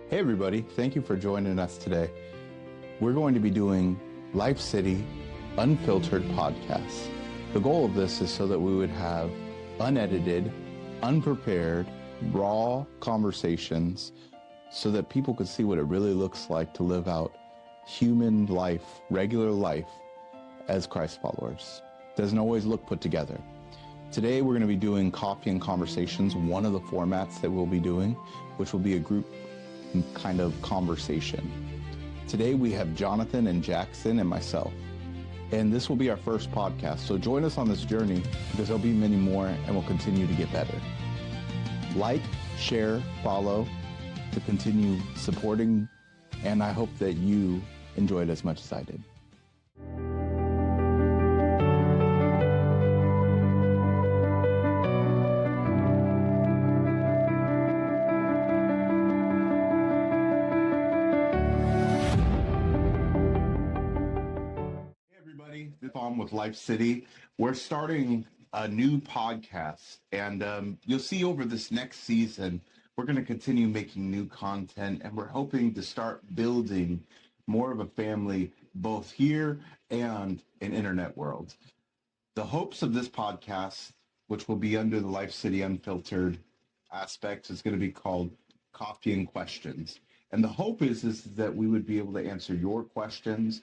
Hey everybody, thank you for joining us today. We're going to be doing LifeCity Unfiltered podcasts. The goal of this is so that we would have unedited, unprepared, raw conversations so that people could see what it really looks like to live out human life, regular life as Christ followers. Doesn't always look put together. Today we're going to be doing coffee and conversations, one of the formats that we'll be doing, which will be a group kind of conversation. Today we have Jonathan and Jackson and myself, and this will be our first podcast. So join us on this journey because there'll be many more and we'll continue to get better. Like, share, follow to continue supporting, and I hope that you enjoyed as much as I did. Stefan with LifeCity. We're starting a new podcast, and you'll see over this next season, we're going to continue making new content, and we're hoping to start building more of a family both here and in internet world. The hopes of this podcast, which will be under the LifeCity Unfiltered aspect, is going to be called Coffee and Questions. And the hope is that we would be able to answer your questions,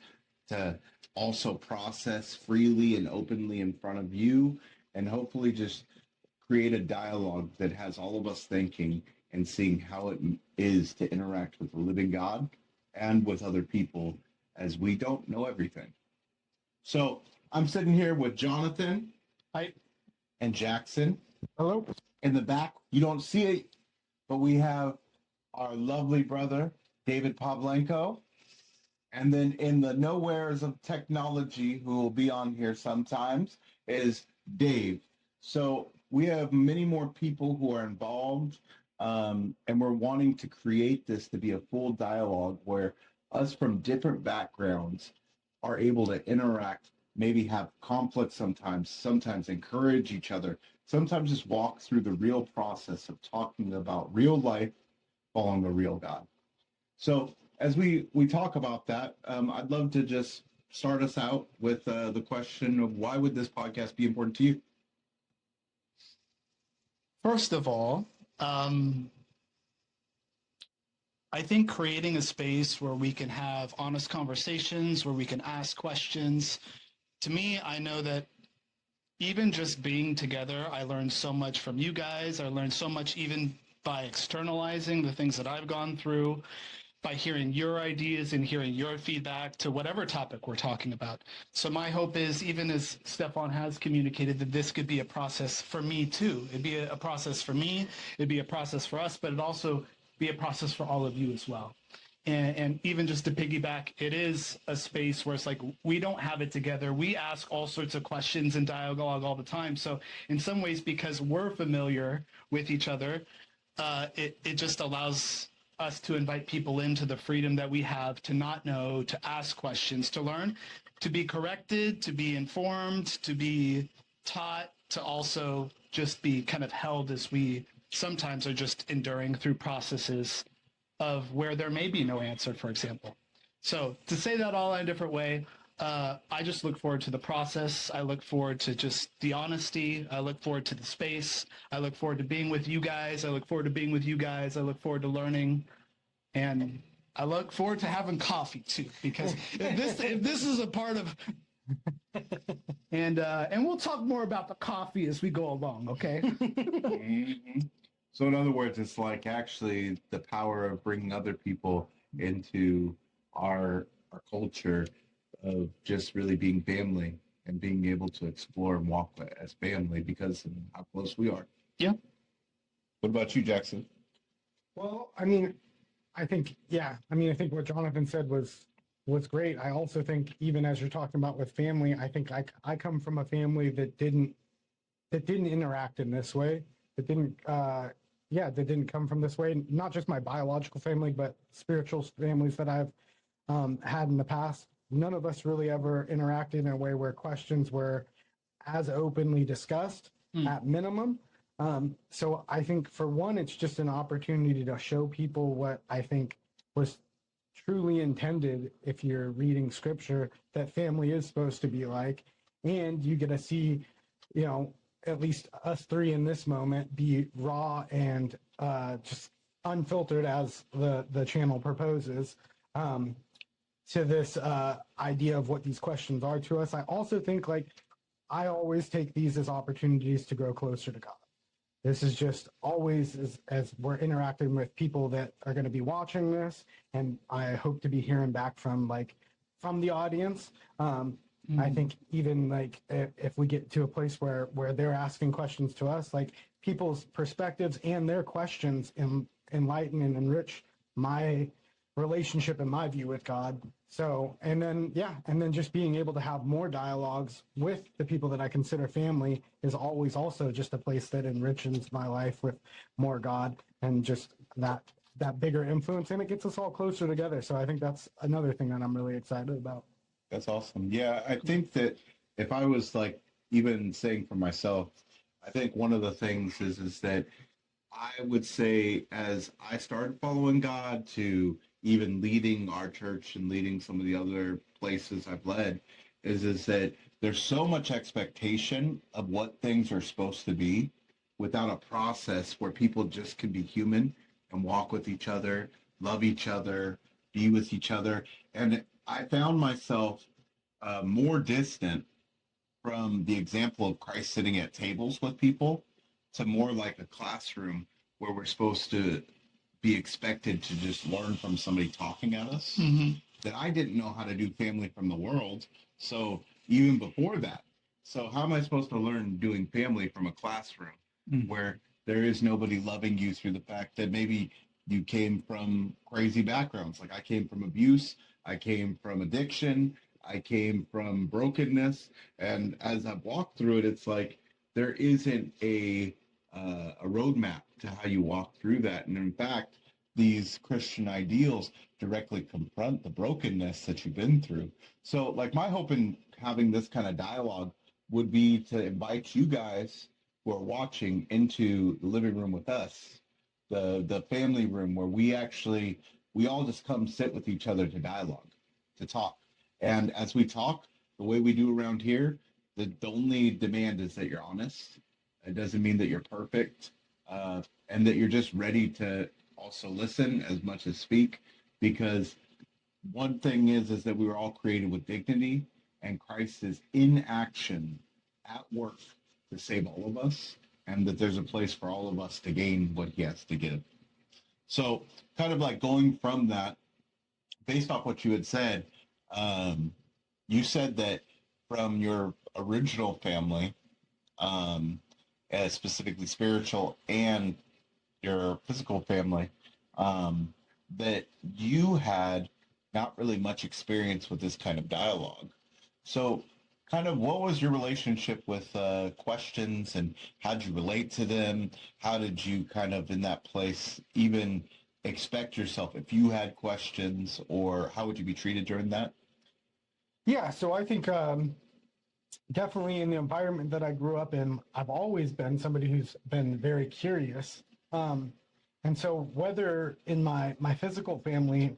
to also process freely and openly in front of you, and hopefully just create a dialogue that has all of us thinking and seeing how it is to interact with the living God and with other people, as we don't know everything. So I'm sitting here with Jonathan. Hi. And Jackson. Hello. In the back, you don't see it, but we have our lovely brother, David Pavlenko. And then in the nowheres of technology, who will be on here sometimes, is Dave. So we have many more people who are involved, and we're wanting to create this to be a full dialogue where us from different backgrounds are able to interact, maybe have conflict sometimes encourage each other, sometimes just walk through the real process of talking about real life, following a real God. So as we talk about that, I'd love to just start us out with the question of why would this podcast be important to you? First of all, I think creating a space where we can have honest conversations, where we can ask questions. To me, I know that even just being together, I learned so much from you guys. I learned so much even by externalizing the things that I've gone through, by hearing your ideas and hearing your feedback to whatever topic we're talking about. So my hope is, even as Stefan has communicated, that this could be a process for me too. It'd be a process for me, it'd be a process for us, but it'd also be a process for all of you as well. And even just to piggyback, it is a space where it's like we don't have it together. We ask all sorts of questions and dialogue all the time. So in some ways, because we're familiar with each other, it just allows us to invite people into the freedom that we have to not know, to ask questions, to learn, to be corrected, to be informed, to be taught, to also just be kind of held as we sometimes are just enduring through processes of where there may be no answer, for example. So to say that all in a different way, I just look forward to the process. I look forward to just the honesty. I look forward to the space. I look forward to being with you guys. I look forward to being with you guys. I look forward to learning. And I look forward to having coffee too, because if this is a part of, and we'll talk more about the coffee as we go along, okay? Mm-hmm. So in other words, it's like actually the power of bringing other people into our culture of just really being family and being able to explore and walk as family because of how close we are. Yeah. What about you, Jackson? Well, I think what Jonathan said was great. I also think, even as you're talking about with family, I think I come from a family that didn't interact in this way. That didn't come from this way. Not just my biological family, but spiritual families that I've had in the past. None of us really ever interacted in a way where questions were as openly discussed, at minimum. So I think for one, it's just an opportunity to show people what I think was truly intended if you're reading scripture that family is supposed to be like. And you get to see, you know, at least us three in this moment be raw and just unfiltered as the channel proposes to this idea of what these questions are to us. I also think like I always take these as opportunities to grow closer to God. This is just always as we're interacting with people that are going to be watching this, and I hope to be hearing back from the audience. I think even like if we get to a place where they're asking questions to us, like people's perspectives and their questions enlighten and enrich my relationship and my view with God. So, and then just being able to have more dialogues with the people that I consider family is always also just a place that enriches my life with more God and just that bigger influence, and it gets us all closer together. So I think that's another thing that I'm really excited about. That's awesome. Yeah, I think that if I was like even saying for myself, I think one of the things is that I would say as I started following God to even leading our church and leading some of the other places I've led is that there's so much expectation of what things are supposed to be without a process where people just can be human and walk with each other, love each other, be with each other. And I found myself more distant from the example of Christ sitting at tables with people to more like a classroom where we're supposed to be expected to just learn from somebody talking at us. That I didn't know how to do family from the world. So even before that, so how am I supposed to learn doing family from a classroom where there is nobody loving you through the fact that maybe you came from crazy backgrounds? Like I came from abuse, I came from addiction, I came from brokenness, and as I've walked through it, it's like there isn't a roadmap to how you walk through that. And in fact, these Christian ideals directly confront the brokenness that you've been through. So, like, my hope in having this kind of dialogue would be to invite you guys who are watching into the living room with us, the family room where we all just come sit with each other to dialogue, to talk. And as we talk, the way we do around here, the only demand is that you're honest. It doesn't mean that you're perfect, and that you're just ready to also listen as much as speak. Because one thing is that we were all created with dignity, and Christ is in action at work to save all of us, and that there's a place for all of us to gain what he has to give. So, kind of like going from that, based off what you had said, you said that from your original family, specifically spiritual and your physical family, that you had not really much experience with this kind of dialogue. So kind of what was your relationship with questions, and how did you relate to them? How did you kind of in that place even expect yourself if you had questions, or how would you be treated during that? Yeah, so I think definitely in the environment that I grew up in, I've always been somebody who's been very curious. And so whether in my physical family,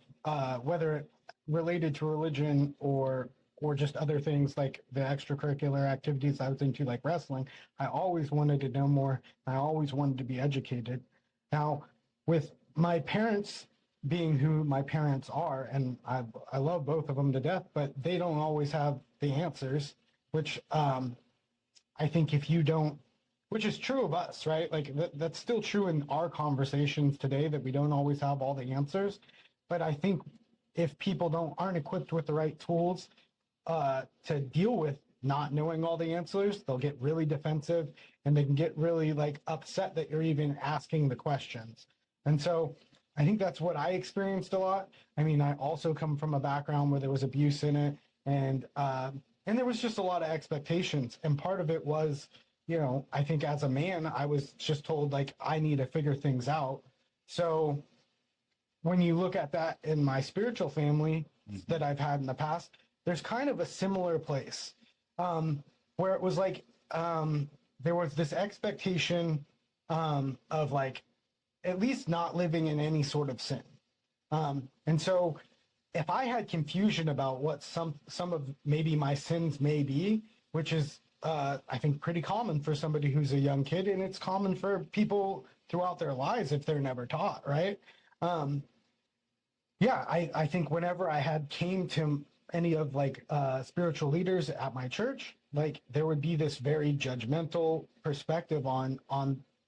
whether it related to religion or just other things like the extracurricular activities I was into, like wrestling, I always wanted to know more. I always wanted to be educated. Now, with my parents being who my parents are, and I love both of them to death, but they don't always have the answers, which I think if you don't, which is true of us, right? Like that's still true in our conversations today, that we don't always have all the answers. But I think if people aren't equipped with the right tools to deal with not knowing all the answers, they'll get really defensive, and they can get really like upset that you're even asking the questions. And so I think that's what I experienced a lot. I mean, I also come from a background where there was abuse in it, and there was just a lot of expectations. And part of it was, I think as a man, I was just told like I need to figure things out. So when you look at that in my spiritual family that I've had in the past, there's kind of a similar place where it was like there was this expectation of like at least not living in any sort of sin. And so if I had confusion about what some of maybe my sins may be, which is I think pretty common for somebody who's a young kid, and it's common for people throughout their lives if they're never taught, right? Yeah, I think whenever I had came to any of like spiritual leaders at my church, like there would be this very judgmental perspective on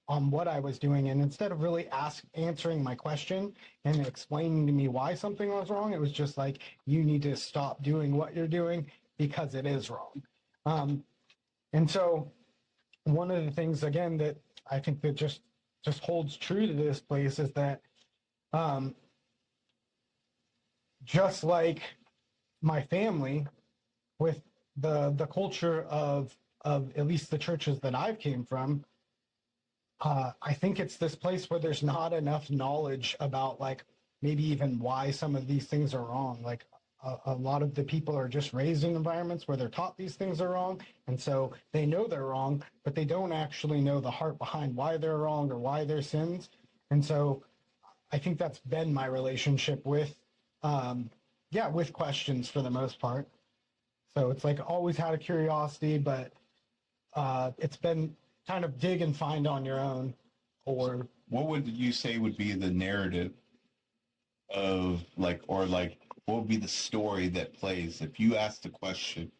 what I was doing, and instead of really answering my question and explaining to me why something was wrong, it was just like, you need to stop doing what you're doing because it is wrong. And so one of the things again that I think that just holds true to this place is that just like my family, with the culture of at least the churches that I've came from, I think it's this place where there's not enough knowledge about like maybe even why some of these things are wrong. Like a lot of the people are just raised in environments where they're taught these things are wrong, and so they know they're wrong, but they don't actually know the heart behind why they're wrong or why they're sins. And so I think that's been my relationship with with questions for the most part. So it's like always had a curiosity, but it's been kind of dig and find on your own. Or what would you say would be the narrative of like, or like, what would be the story that plays if you asked the question?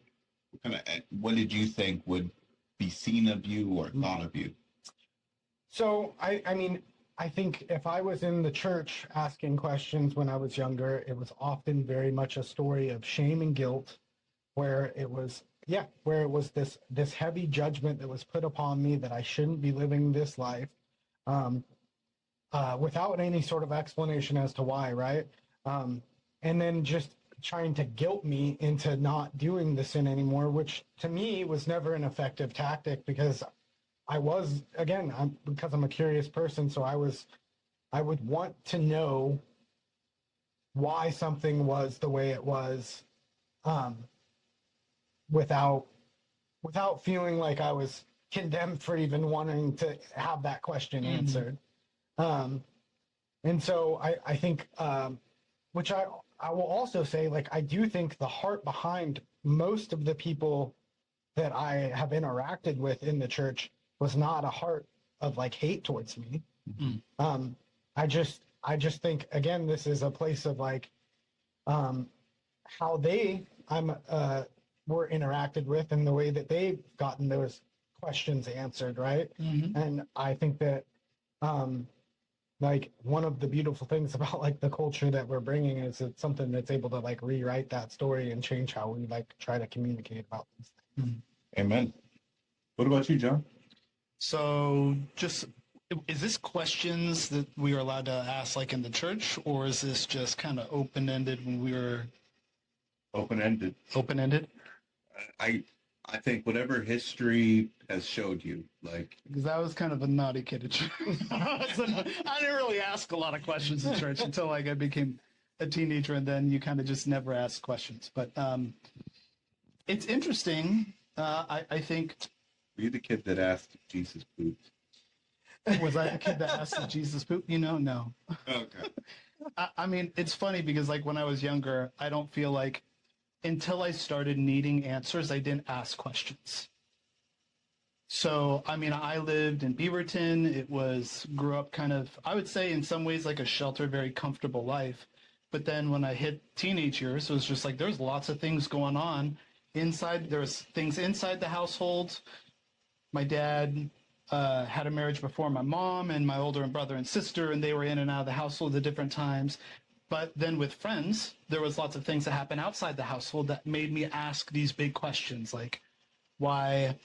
What did you think would be seen of you or thought of you? So I mean, I think if I was in the church asking questions when I was younger, it was often very much a story of shame and guilt, where it was this heavy judgment that was put upon me that I shouldn't be living this life, without any sort of explanation as to why, right? And then just trying to guilt me into not doing the sin anymore, which to me was never an effective tactic, because because I'm a curious person, so I would want to know why something was the way it was, without feeling like I was condemned for even wanting to have that question answered. And so I think, which I will also say, like, I do think the heart behind most of the people that I have interacted with in the church was not a heart of like hate towards me. I just think, again, this is a place of like how were interacted with and the way that they've gotten those questions answered, right? And I think that like one of the beautiful things about like the culture that we're bringing is it's something that's able to like rewrite that story and change how we like try to communicate about these things. Amen. What about you, John? So is this questions that we are allowed to ask like in the church, or is this just kind of open-ended when we were Open-ended. Open-ended? I think whatever history has showed you, like, Because I was kind of a naughty kid at church. I didn't really ask a lot of questions in church until like I became a teenager, and then you kind of just never ask questions. But it's interesting. I think. were you the kid that asked if Jesus pooped? Was I the kid that asked if Jesus pooped? No. Okay. I mean, it's funny because like when I was younger, I don't feel like until I started needing answers, I didn't ask questions. So, I mean, I lived in Beaverton. Grew up kind of, I would say in some ways like a sheltered, very comfortable life. But then when I hit teenage years, it was just like there's lots of things going on inside. There was things inside the household. My dad had a marriage before my mom and my older brother and sister, and they were in and out of the household at different times. But then with friends, there was lots of things that happened outside the household that made me ask these big questions, like why,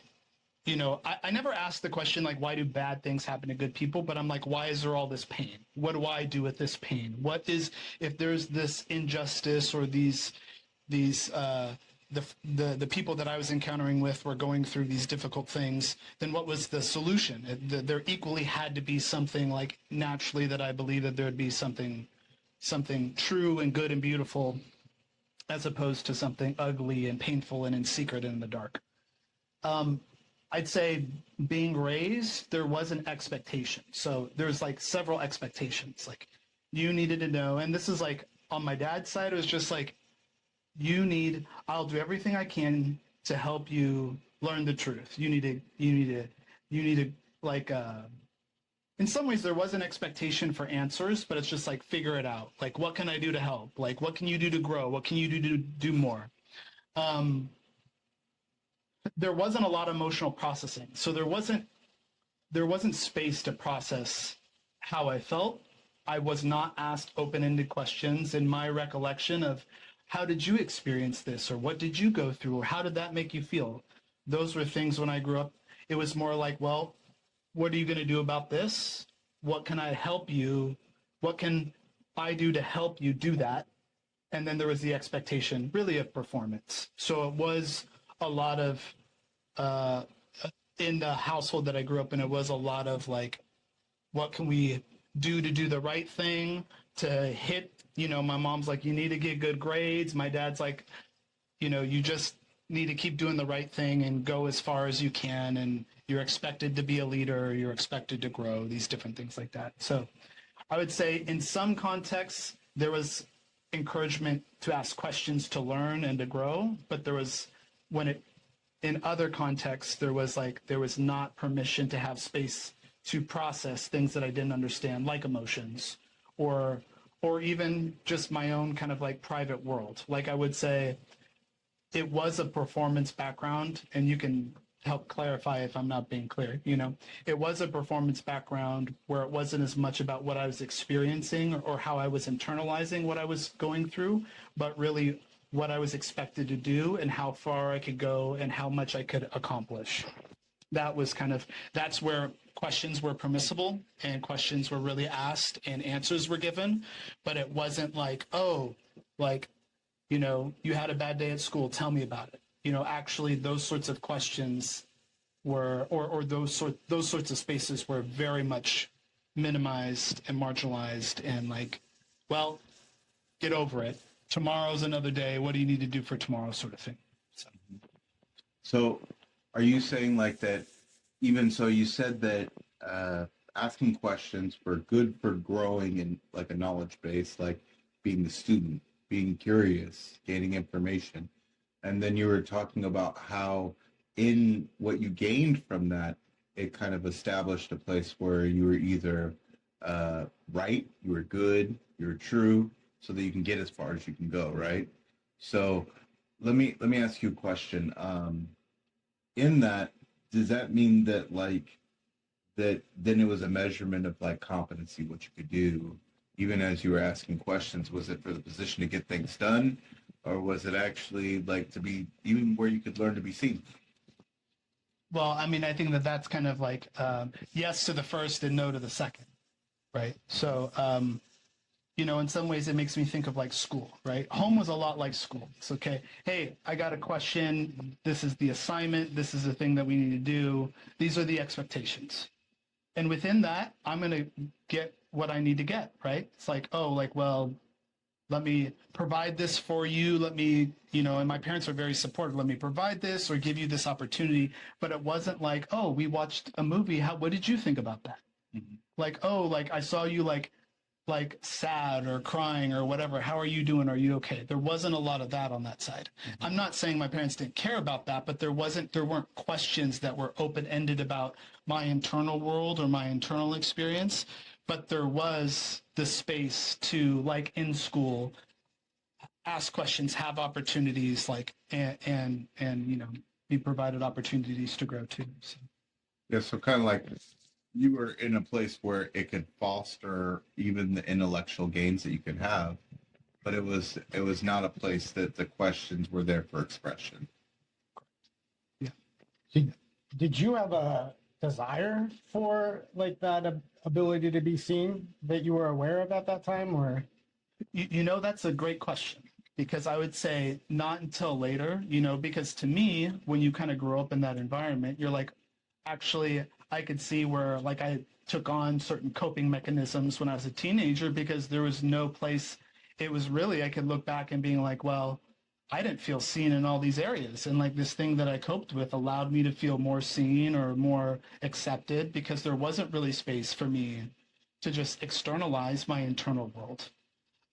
I never asked the question, like, why do bad things happen to good people? But I'm like, why is there all this pain? What do I do with this pain? What is, if there's this injustice or the people that I was encountering with were going through these difficult things, then what was the solution? There equally had to be something like naturally that I believe that there would be something true and good and beautiful, as opposed to something ugly and painful and in secret and in the dark. I'd say being raised, there was an expectation. So there's like several expectations. Like you needed to know, and this is like on my dad's side, it was just like, I'll do everything I can to help you learn the truth. You need to like, in some ways there was an expectation for answers, but it's just like, figure it out. Like, what can I do to help? Like, what can you do to grow? What can you do to do more? There wasn't a lot of emotional processing. So there wasn't space to process how I felt. I was not asked open-ended questions in my recollection of, how did you experience this? Or what did you go through? Or how did that make you feel? Those were things when I grew up. It was more like, well, what are you going to do about this? What can I help you? What can I do to help you do that? And then there was the expectation really of performance. So it was a lot of, in the household that I grew up in, it was a lot of like, what can we do to do the right thing, to hit, my mom's like, you need to get good grades. My dad's like, you just need to keep doing the right thing and go as far as you can. And you're expected to be a leader. You're expected to grow, these different things like that. So I would say in some contexts, there was encouragement to ask questions, to learn and to grow. But there was, in other contexts, there was not permission to have space to process things that I didn't understand, like emotions, or even just my own kind of like private world. Like I would say it was a performance background, and you can help clarify if I'm not being clear. It was a performance background where it wasn't as much about what I was experiencing or how I was internalizing what I was going through, but really what I was expected to do and how far I could go and how much I could accomplish. That's where questions were permissible and questions were really asked and answers were given. But it wasn't like, you had a bad day at school, tell me about it. Actually those sorts of questions were, or those sorts of spaces were very much minimized and marginalized, and like, well, get over it. Tomorrow's another day. What do you need to do for tomorrow, sort of thing. So are you saying like that, even so you said that asking questions were good for growing in like a knowledge base, like being the student, being curious, gaining information. And then you were talking about how in what you gained from that, it kind of established a place where you were either right, you were good, you were true, so that you can get as far as you can go, right? So let me ask you a question. In that, does that mean that like that then it was a measurement of like competency, what you could do, even as you were asking questions? Was it for the position to get things done, or was it actually like to be even where you could learn to be seen? Well, I mean, I think that's kind of like yes to the first and no to the second, right? So, in some ways it makes me think of like school, right? Home was a lot like school. It's okay. Hey, I got a question. This is the assignment. This is the thing that we need to do. These are the expectations. And within that, I'm going to get what I need to get, right? It's like, well, let me provide this for you. Let me, and my parents are very supportive. Let me provide this or give you this opportunity. But it wasn't like, oh, we watched a movie. What did you think about that? Mm-hmm. Like, oh, like I saw you like sad or crying or whatever. How are you doing? Are you okay? There wasn't a lot of that on that side. Mm-hmm. I'm not saying my parents didn't care about that, but there weren't questions that were open-ended about my internal world or my internal experience. But there was the space to, like in school, ask questions, have opportunities, like and be provided opportunities to grow too. So. Yeah, so kind of like you were in a place where it could foster even the intellectual gains that you could have, but it was not a place that the questions were there for expression. Yeah. Did you have a desire for like that ability to be seen that you were aware of at that time, or? That's a great question, because I would say not until later, because to me, when you kind of grow up in that environment, you're like, actually, I could see where like I took on certain coping mechanisms when I was a teenager because there was no place. It was really, I could look back and being like, well, I didn't feel seen in all these areas. And like this thing that I coped with allowed me to feel more seen or more accepted because there wasn't really space for me to just externalize my internal world.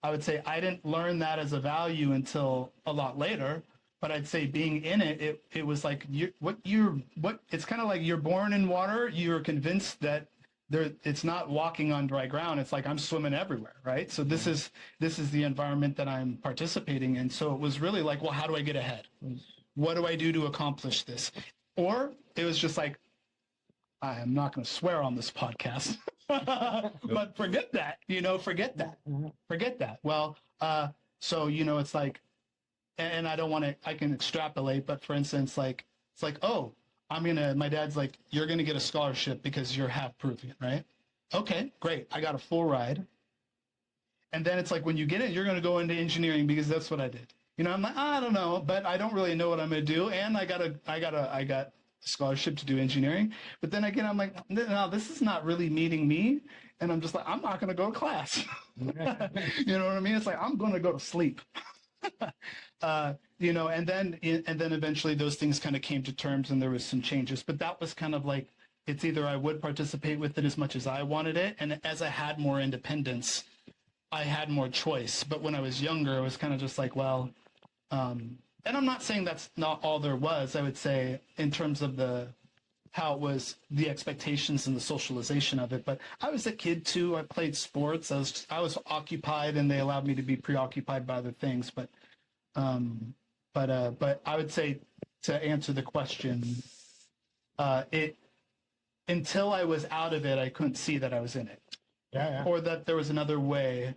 I would say I didn't learn that as a value until a lot later, but I'd say being in it, it was like it's kind of like you're born in water. You're convinced that it's not walking on dry ground. It's like I'm swimming everywhere, right? So this is the environment that I'm participating in. So it was really like, well, how do I get ahead? What do I do to accomplish this? Or it was just like, I am not going to swear on this podcast, but forget that, forget that. Well, so, it's like, and I don't want to, I can extrapolate, but for instance, like, it's like, oh, my dad's like, you're going to get a scholarship because you're half Peruvian, right? Okay, great. I got a full ride. And then it's like, when you get it, you're going to go into engineering because that's what I did. I'm like, I don't know, but I don't really know what I'm going to do. And I got a scholarship to do engineering. But then again, I'm like, no, this is not really meeting me. And I'm just like, I'm not going to go to class. You know what I mean? It's like, I'm going to go to sleep. And then eventually those things kind of came to terms and there was some changes, but that was kind of like, it's either I would participate with it as much as I wanted it. And as I had more independence, I had more choice. But when I was younger, it was kind of just like, well, and I'm not saying that's not all there was. I would say in terms of how it was, the expectations and the socialization of it. But I was a kid too. I played sports. I was occupied, and they allowed me to be preoccupied by other things. But I would say, to answer the question, until I was out of it, I couldn't see that I was in it, or that there was another way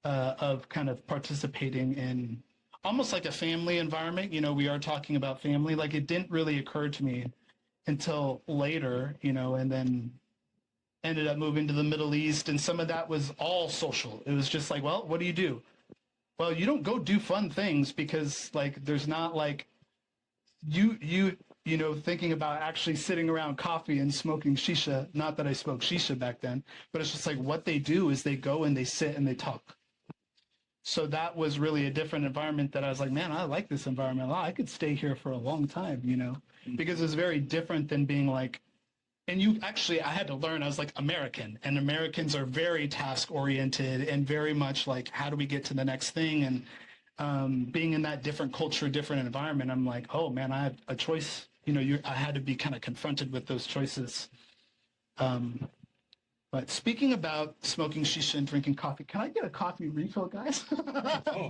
of kind of participating in almost like a family environment. We are talking about family. Like, it didn't really occur to me until later, and then ended up moving to the Middle East. And some of that was all social. It was just like, well, what do you do? Well, you don't go do fun things because like, there's not like thinking about actually sitting around coffee and smoking shisha. Not that I smoked shisha back then, but it's just like what they do is they go and they sit and they talk. So that was really a different environment that I was like, man, I like this environment a lot. I could stay here for a long time, because it's very different than being like, and I had to learn, I was like American, and Americans are very task oriented and very much like, how do we get to the next thing? And being in that different culture, different environment, I'm like, oh man, I have a choice. I had to be kind of confronted with those choices. But speaking about smoking shisha and drinking coffee, can I get a coffee refill, guys? Oh,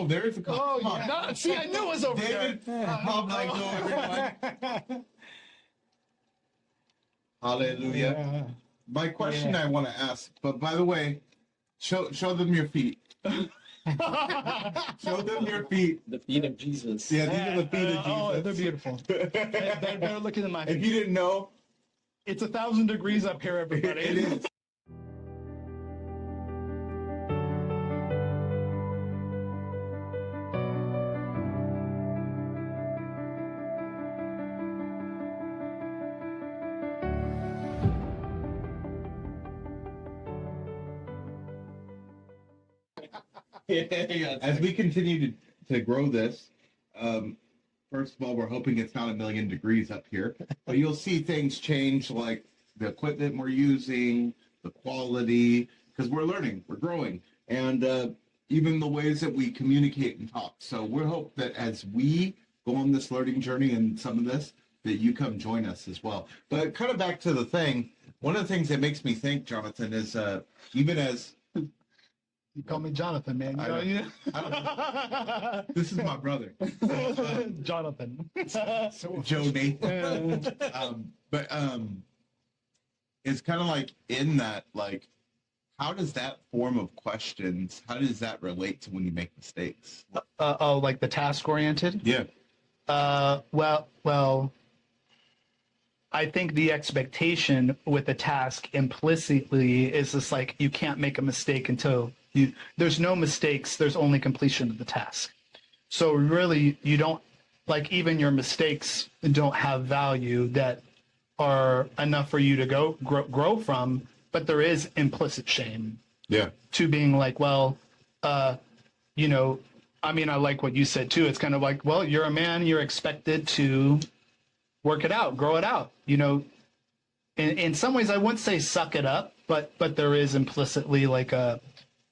there's a coffee. Oh, yeah. No, see, I knew it was over there. Hallelujah. Yeah. My question I want to ask, but by the way, show them your feet. Show them your feet. The feet of Jesus. Yeah, these are the feet of Jesus. Oh, they're beautiful. They're looking at my feet. If you didn't know, it's 1,000 degrees up here, everybody. It is. As we continue to grow this, first of all, we're hoping it's not 1,000,000 degrees up here, but you'll see things change, like the equipment we're using, the quality, because we're learning, we're growing, and even the ways that we communicate and talk. So we hope that as we go on this learning journey and some of this, that you come join us as well. But kind of back to the thing, one of the things that makes me think, Jonathan, is even as... You call me Jonathan, man. I don't, this is my brother. Jonathan. Joe Nathan. But it's kind of like in that, like, how does that form of questions, how does that relate to when you make mistakes? Like the task oriented? Yeah. Well, I think the expectation with the task implicitly is just like, you can't make a mistake until there's no mistakes, there's only completion of the task. So really, you don't, like, even your mistakes don't have value that are enough for you to grow from, but there is implicit shame. Yeah. To being like, well, you know, I mean, I like what you said too. It's kind of like, well, you're a man, you're expected to work it out, grow it out. You know, in some ways, I wouldn't say suck it up, but there is implicitly like a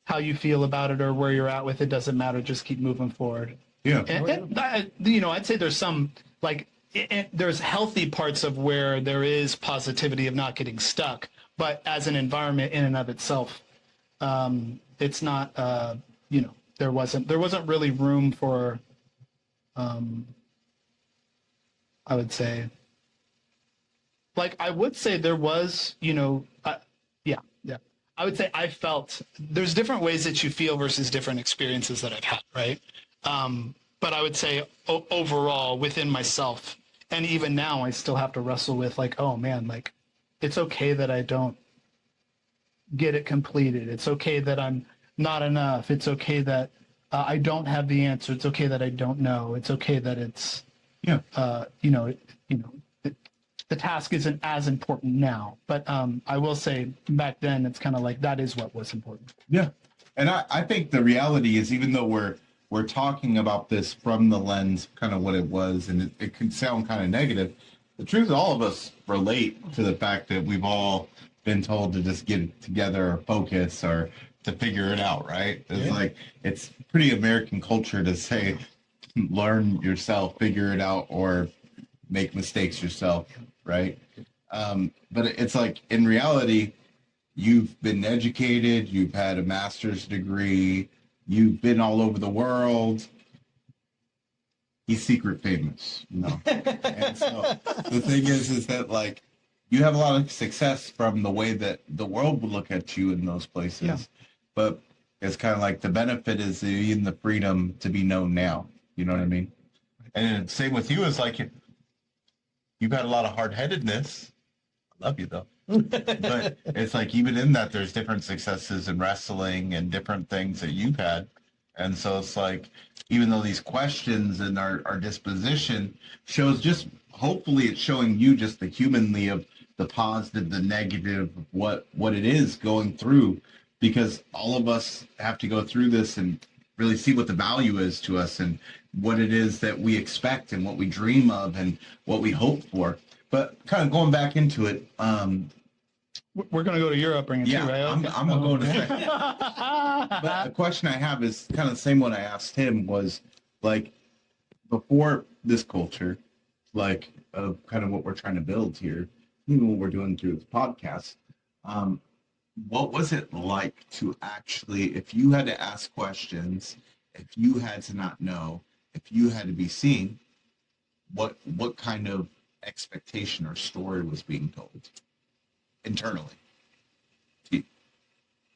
how you feel about it or where you're at with it doesn't matter. Just keep moving forward. Yeah. And you know, I'd say there's some like there's healthy parts of where there is positivity of not getting stuck, but as an environment in and of itself, it's not. You know, there wasn't really room for. I would say. Like I would say there was, you know, yeah. I would say I felt there's different ways that you feel versus different experiences that I've had, right? But I would say overall within myself, and even now I still have to wrestle with like, oh man, like it's okay that I don't get it completed. It's okay that I'm not enough. It's okay that I don't have the answer. It's okay that I don't know. It's okay that it's, you know, the task isn't as important now. But I will say back then, it's kind of like that is what was important. Yeah. And I think the reality is, even though we're talking about this from the lens, kind of what it was, and it can sound kind of negative, the truth is all of us relate to the fact that we've all been told to just get together or focus or to figure it out, right? It's like, it's pretty American culture to say, learn yourself, figure it out, or make mistakes yourself, right? But it's like, in reality, you've been educated, you've had a master's degree, you've been all over the world. He's secret famous, you know? And so the thing is that like, you have a lot of success from the way that the world would look at you in those places. Yeah. But it's kind of like the benefit is in the freedom to be known now. You know what I mean? And same with you, is like, you've had a lot of hard-headedness. I love you though. But it's like, even in that, there's different successes in wrestling and different things that you've had. And so it's like, even though these questions and our disposition shows just, hopefully it's showing you just the humanly of the positive, the negative, what it is going through, because all of us have to go through this and really see what the value is to us and what it is that we expect and what we dream of and what we hope for. But kind of going back into it, we're going to go to your upbringing too, right? I'm going to go to second. But the question I have is kind of the same one I asked him, was like, before this culture, like of kind of what we're trying to build here, even what we're doing through this podcast, what was it like to actually, if you had to ask questions, if you had to not know, if you had to be seen, what kind of expectation or story was being told internally?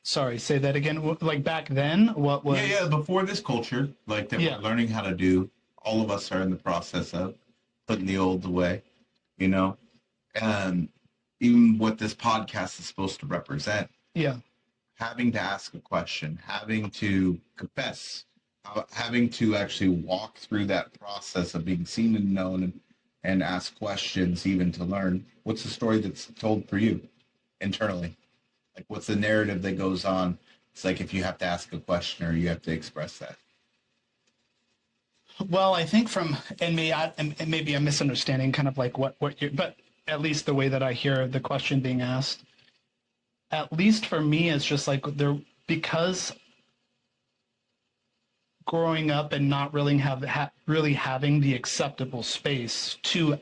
Sorry, say that again. Like back then, what was? Yeah, before this culture, like that we're learning how to do. All of us are in the process of putting the old away, you know, and even what this podcast is supposed to represent. Yeah. Having to ask a question, having to confess, having to actually walk through that process of being seen and known and ask questions, even to learn. What's the story that's told for you internally? Like, what's the narrative that goes on? It's like, if you have to ask a question or you have to express that. Well, I think and maybe I'm misunderstanding kind of like what you're, but at least the way that I hear the question being asked, at least for me, it's just like because growing up and not really really having the acceptable space to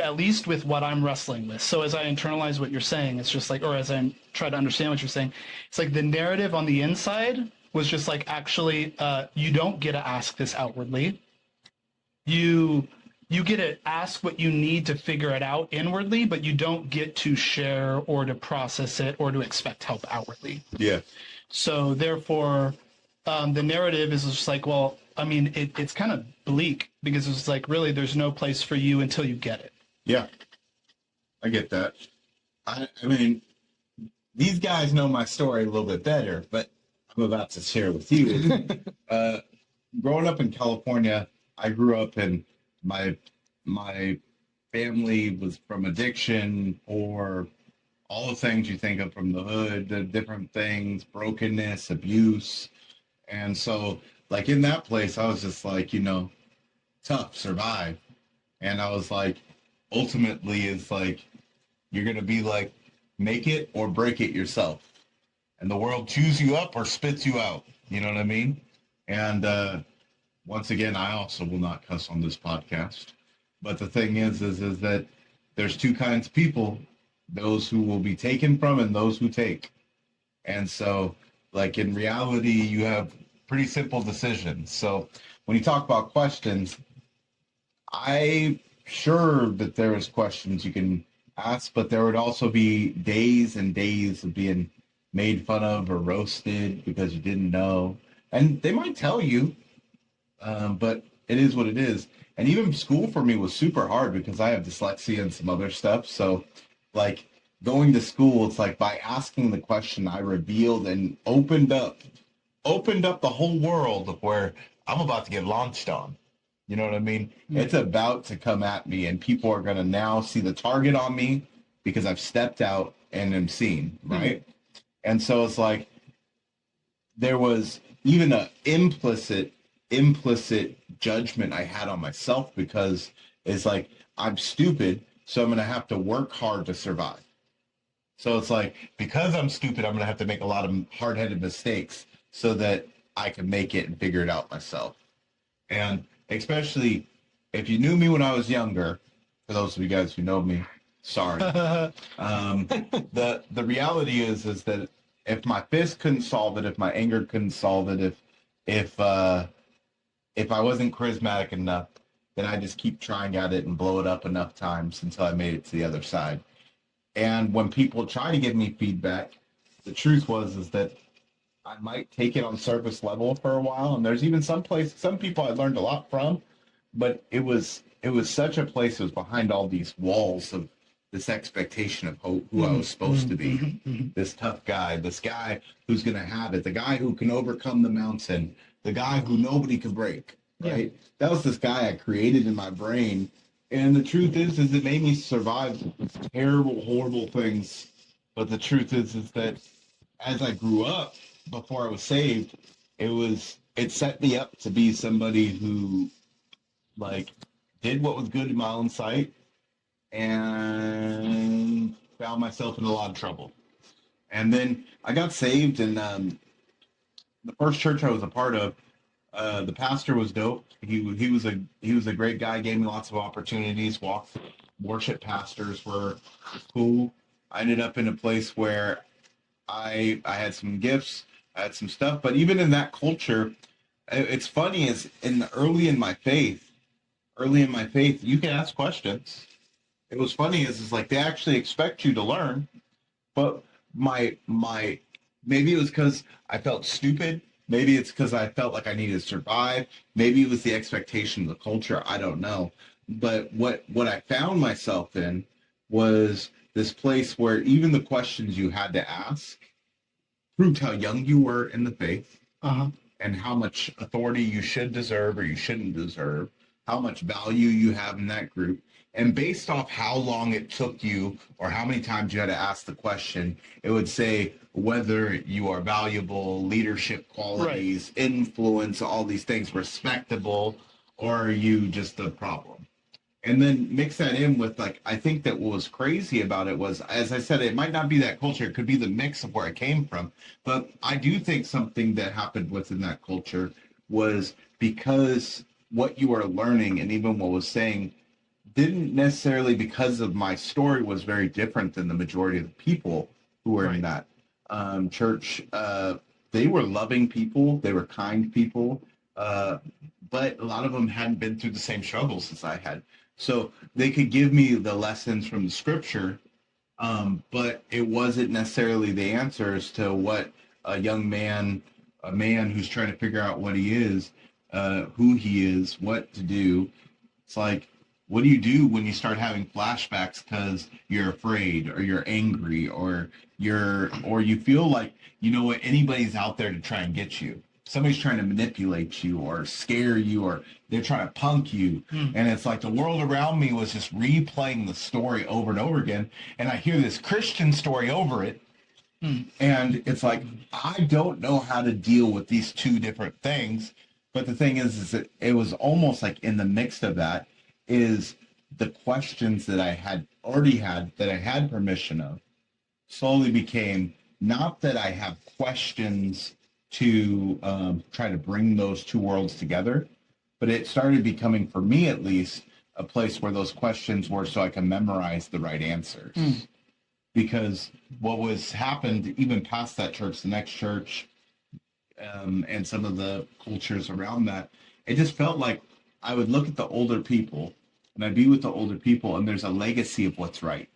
at least with what I'm wrestling with. So as I internalize what you're saying, it's just like, or as I try to understand what you're saying, it's like the narrative on the inside was just like, actually, you don't get to ask this outwardly. You get to ask what you need to figure it out inwardly, but you don't get to share or to process it or to expect help outwardly. Yeah. So therefore, the narrative is just like, well, I mean, it's kind of bleak because it's like, really, there's no place for you until you get it. Yeah, I get that. I mean, these guys know my story a little bit better, but I'm about to share with you. Growing up in California, I grew up in my family was from addiction, or all the things you think of from the hood, the different things, brokenness, abuse. And so, like, in that place, I was just like, tough, survive. And I was like, ultimately, it's like, you're going to be like, make it or break it yourself. And the world chews you up or spits you out. You know what I mean? And once again, I also will not cuss on this podcast. But the thing is that there's two kinds of people, those who will be taken from and those who take. And so, like, in reality, you have pretty simple decisions. So when you talk about questions, I'm sure that there is questions you can ask, but there would also be days and days of being made fun of or roasted because you didn't know. And they might tell you, but it is what it is. And even school for me was super hard because I have dyslexia and some other stuff. So, like, going to school, it's like by asking the question, I revealed and opened up the whole world of where I'm about to get launched on. You know what I mean? It's about to come at me, and people are going to now see the target on me because I've stepped out and am seen, right? And so it's like there was even a implicit judgment I had on myself because it's like I'm stupid, so I'm going to have to work hard to survive. So it's like, because I'm stupid, I'm going to have to make a lot of hard-headed mistakes so that I can make it and figure it out myself. And especially if you knew me when I was younger, for those of you guys who know me, sorry. The reality is that if my fist couldn't solve it, if my anger couldn't solve it, if I wasn't charismatic enough, then I just keep trying at it and blow it up enough times until I made it to the other side. And when people try to give me feedback, the truth is that I might take it on surface level for a while. And there's even some people I learned a lot from, but it was such a place that was behind all these walls of this expectation of who I was supposed to be. This tough guy, this guy who's going to have it, the guy who can overcome the mountain, the guy who nobody can break, right? Yeah. That was this guy I created in my brain. And the truth is it made me survive terrible, horrible things. But the truth is that as I grew up, before I was saved, it set me up to be somebody who, like, did what was good in my own sight and found myself in a lot of trouble. And then I got saved, and the first church I was a part of, the pastor was dope. He was a great guy. Gave me lots of opportunities. Worship pastors were cool. I ended up in a place where I had some gifts. I had some stuff. But even in that culture, it's funny is early in my faith, you can ask questions. It was funny is like they actually expect you to learn. But my maybe it was because I felt stupid. Maybe it's because I felt like I needed to survive. Maybe it was the expectation of the culture. I don't know. But what I found myself in was this place where even the questions you had to ask proved how young you were in the faith, and how much authority you should deserve or you shouldn't deserve, how much value you have in that group. And based off how long it took you or how many times you had to ask the question, it would say whether you are valuable, leadership qualities, right, influence, all these things, respectable, or are you just a problem? And then mix that in with, like, I think that what was crazy about it was, as I said, it might not be that culture. It could be the mix of where it came from. But I do think something that happened within that culture was because what you are learning and even what was saying didn't necessarily, because of my story, was very different than the majority of the people who were in that church. They were loving people. They were kind people. But a lot of them hadn't been through the same struggles as I had. So they could give me the lessons from the scripture, but it wasn't necessarily the answers to what a man who's trying to figure out what he is, who he is, what to do. It's like, what do you do when you start having flashbacks because you're afraid or you're angry or you feel like, you know what, anybody's out there to try and get you. Somebody's trying to manipulate you or scare you or they're trying to punk you. And it's like the world around me was just replaying the story over and over again. And I hear this Christian story over it. And it's like, I don't know how to deal with these two different things. But the thing is that it was almost like in the mix of that is the questions that I had already had, that I had permission of, slowly became not that I have questions to try to bring those two worlds together, but it started becoming, for me at least, a place where those questions were so I can memorize the right answers. Because what was happened even past that church, the next church, and some of the cultures around that, it just felt like I would look at the older people and I'd be with the older people and there's a legacy of what's right.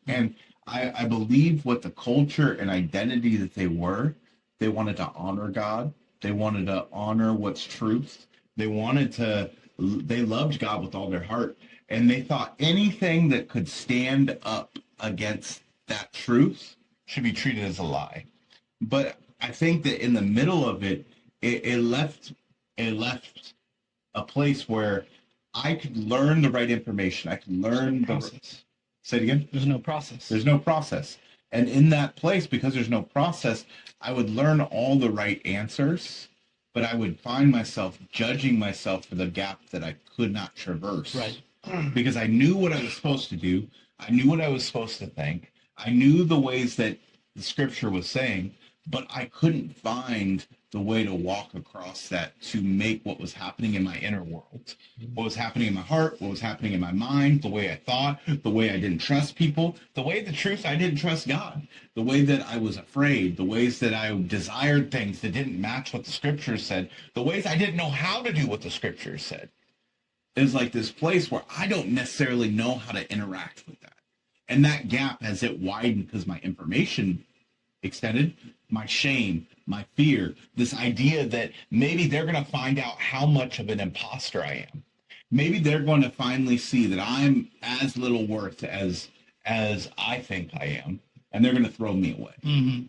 And I believe what the culture and identity that they were, they wanted to honor God. They wanted to honor what's truth. They loved God with all their heart. And they thought anything that could stand up against that truth should be treated as a lie. But I think that in the middle of it, it left a place where I could learn the right information. I could learn the process. Say it again. There's no process. There's no process. And in that place, because there's no process, I would learn all the right answers, but I would find myself judging myself for the gap that I could not traverse. Right. Because I knew what I was supposed to do. I knew what I was supposed to think. I knew the ways that the scripture was saying, but I couldn't find the way to walk across that to make what was happening in my inner world, what was happening in my heart, what was happening in my mind, the way I thought, the way I didn't trust people, the way the truth I didn't trust God, the way that I was afraid, the ways that I desired things that didn't match what the scriptures said, the ways I didn't know how to do what the scriptures said. It's like this place where I don't necessarily know how to interact with that. And that gap, as it widened because my information extended, my shame, my fear, this idea that maybe they're going to find out how much of an imposter I am. Maybe they're going to finally see that I'm as little worth as I think I am, and they're going to throw me away.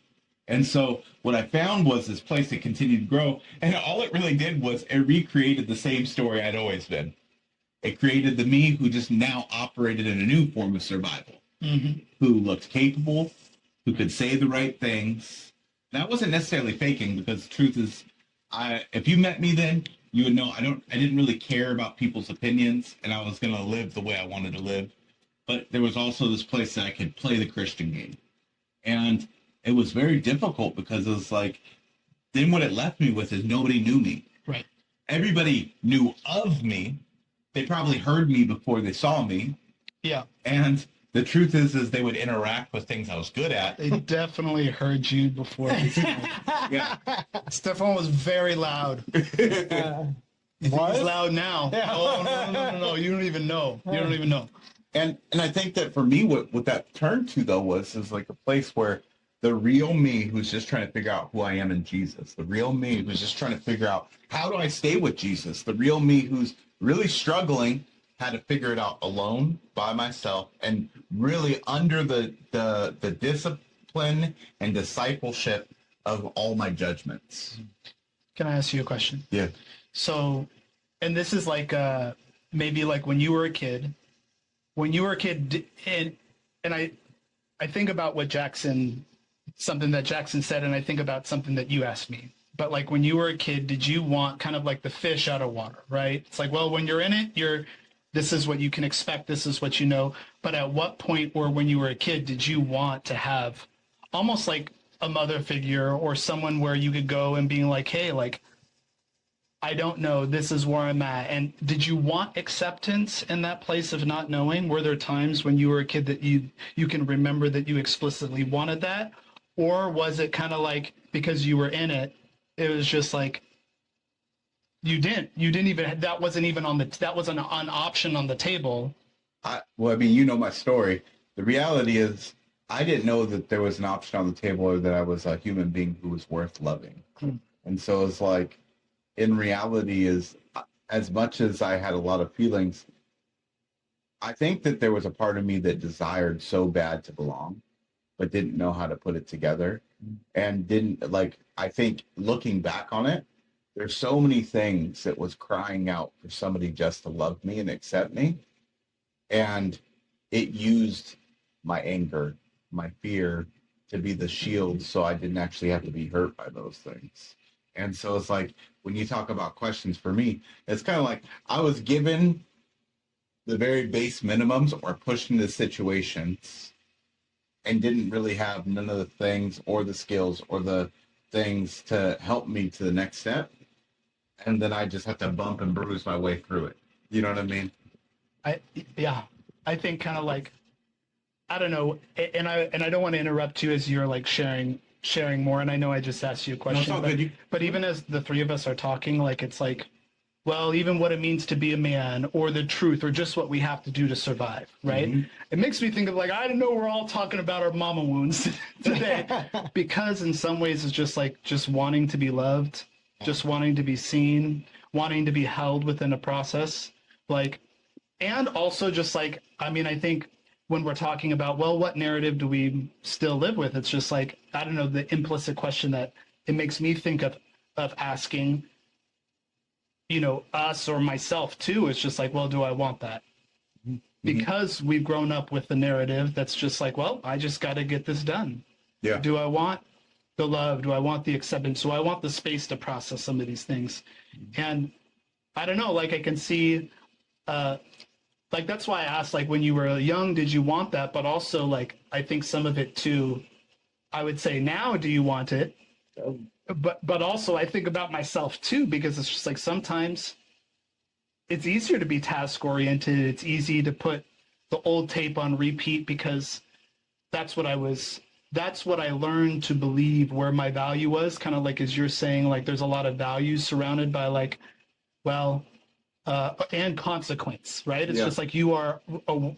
And so what I found was this place that continued to grow, and all it really did was it recreated the same story I'd always been. It created the me who just now operated in a new form of survival, who looked capable, who could say the right things. And I wasn't necessarily faking, because the truth is, if you met me then, you would know I didn't really care about people's opinions, and I was going to live the way I wanted to live. But there was also this place that I could play the Christian game. And it was very difficult, because it was like, then what it left me with is nobody knew me. Right. Everybody Knew of me. They probably heard me before they saw me. Yeah. And the truth is they would interact with things I was good at. They definitely heard you before. Yeah. Stefan was very loud. He's loud now. Yeah. Oh, no. You don't even know. You don't even know. And I think that for me, what that turned to, though, was like a place where the real me who's just trying to figure out who I am in Jesus, the real me who's just trying to figure out how do I stay with Jesus, the real me who's really struggling, had to figure it out alone by myself, and really under the discipline and discipleship of all my judgments. Can I ask you a question? Yeah. So, and this is like maybe like when you were a kid, and I think about what something that Jackson said, and I think about something that you asked me. But like when you were a kid, did you want kind of like the fish out of water, right? It's like, well, when you're in it, this is what you can expect. This is what you know. But at what point, or when you were a kid, did you want to have almost like a mother figure or someone where you could go and being like, hey, like, I don't know, this is where I'm at. And did you want acceptance in that place of not knowing? Were there times when you were a kid that you can remember that you explicitly wanted that? Or was it kind of like, because you were in it, it was just like, you didn't even, that wasn't an option on the table. Well, I mean, you know my story. The reality is I didn't know that there was an option on the table, or that I was a human being who was worth loving. And so it's like, in reality, is as much as I had a lot of feelings, I think that there was a part of me that desired so bad to belong, but didn't know how to put it together, and didn't, like, I think looking back on it, there's so many things that was crying out for somebody just to love me and accept me. And it used my anger, my fear, to be the shield so I didn't actually have to be hurt by those things. And so it's like when you talk about questions for me, it's kind of like I was given the very base minimums or pushed into situations and didn't really have none of the things or the skills or the things to help me to the next step. And then I just have to bump and bruise my way through it. You know what I mean? Yeah, I think kind of like, I don't know, and I don't want to interrupt you as you're like sharing more. And I know I just asked you a question, No, it's all good. but even as the three of us are talking, like it's like, well, even what it means to be a man, or the truth, or just what we have to do to survive, right? Mm-hmm. It makes me think of like, I don't know, we're all talking about our mama wounds today, because in some ways it's just like just wanting to be loved, just wanting to be seen, wanting to be held within a process, like, and also just like, I mean, I think when we're talking about, well, what narrative do we still live with? It's just like, I don't know, the implicit question that it makes me think of asking, you know, us or myself too. It's just like, well, do I want that? Because we've grown up with the narrative that's just like, well, I just got to get this done. Yeah. Do I want the love? Do I want the acceptance? Do I want the space to process some of these things? And I don't know, like I can see, like that's why I asked, like when you were young, did you want that? But also like, I think some of it too, I would say now, do you want it? But also I think about myself too, because it's just like sometimes it's easier to be task oriented. It's easy to put the old tape on repeat because that's what I learned to believe where my value was. Kind of like as you're saying, like there's a lot of values surrounded by like, well, and consequence, right? It's just like you are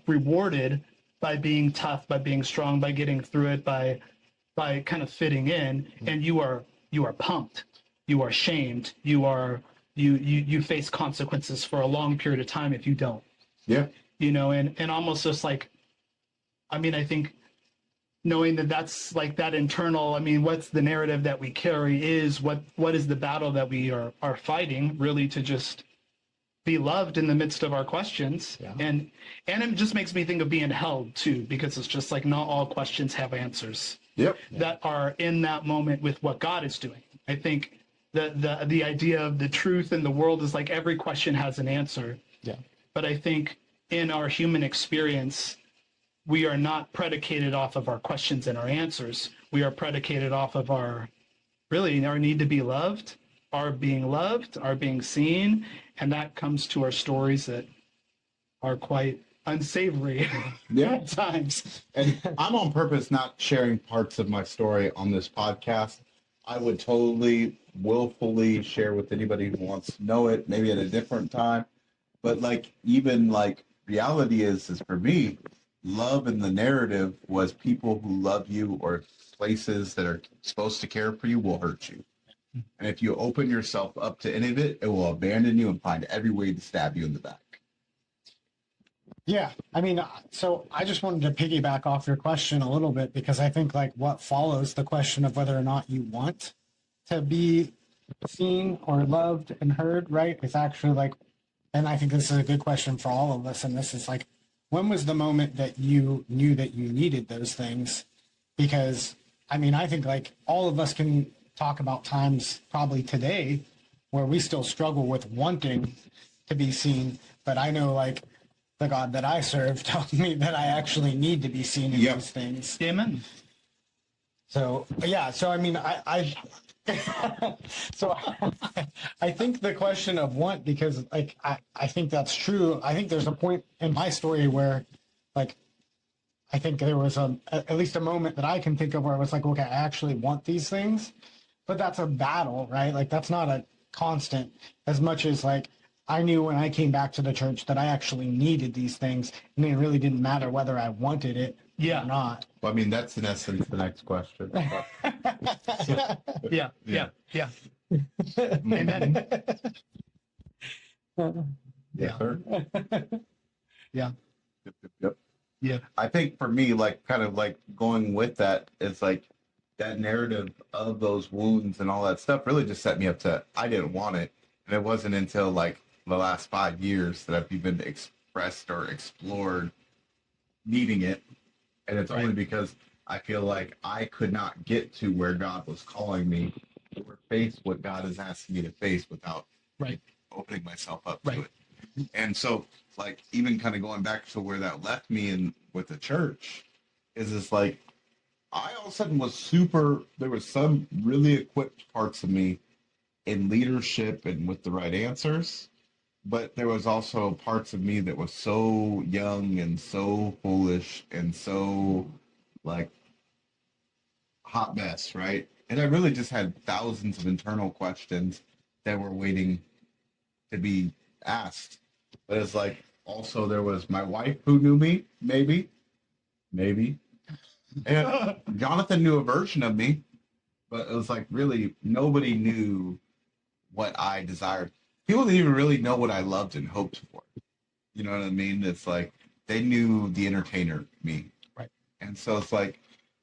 rewarded by being tough, by being strong, by getting through it, by kind of fitting in, and you are pumped, you are shamed, you face consequences for a long period of time if you don't. Yeah. You know, and almost just like, I mean, I think knowing that that's like that internal, I mean, what's the narrative that we carry is what is the battle that we are fighting, really, to just be loved in the midst of our questions. Yeah. And it just makes me think of being held too, because it's just like not all questions have answers. Yep. That are in that moment with what God is doing. I think the idea of the truth in the world is like every question has an answer. Yeah. But I think in our human experience, we are not predicated off of our questions and our answers. We are predicated off of our need to be loved, our being seen, and that comes to our stories that are quite unsavory at times. And I'm on purpose not sharing parts of my story on this podcast. I would totally willfully share with anybody who wants to know it, maybe at a different time. But like, even like reality is for me, love in the narrative was people who love you or places that are supposed to care for you will hurt you. And if you open yourself up to any of it, it will abandon you and find every way to stab you in the back. Yeah, I mean, so I just wanted to piggyback off your question a little bit, because I think like what follows the question of whether or not you want to be seen or loved and heard, right, is actually like, and I think this is a good question for all of us, and this is like, when was the moment that you knew that you needed those things? Because, I mean, I think like all of us can talk about times probably today where we still struggle with wanting to be seen, but I know like the God that I serve tells me that I actually need to be seen in these things. Amen. So yeah, so I mean, I so I think the question of want, because like I think that's true. I think there's a point in my story where like I think there was at least a moment that I can think of where I was like, okay, I actually want these things, but that's a battle, right? Like that's not a constant, as much as like I knew when I came back to the church that I actually needed these things, and it really didn't matter whether I wanted it or not. Well, I mean, that's in essence the next question. Yeah. Amen. Yes, sir. Yeah. Yep. Yeah. I think for me, like kind of like going with that is like that narrative of those wounds and all that stuff really just set me up to, I didn't want it. And it wasn't until like the last 5 years that I've even expressed or explored needing it. And it's only because I feel like I could not get to where God was calling me or face what God is asking me to face without Right. opening myself up Right. to it. And so, like, even kind of going back to where that left me in with the church is it's like I all of a sudden was super, there was some really equipped parts of me in leadership and with the right answers. But there was also parts of me that was so young and so foolish and so like hot mess, right? And I really just had thousands of internal questions that were waiting to be asked. But it's like also there was my wife who knew me, maybe. And Jonathan knew a version of me, but it was like really nobody knew what I desired. People didn't even really know what I loved and hoped for. You know what I mean? It's like they knew the entertainer me. Right. And so it's like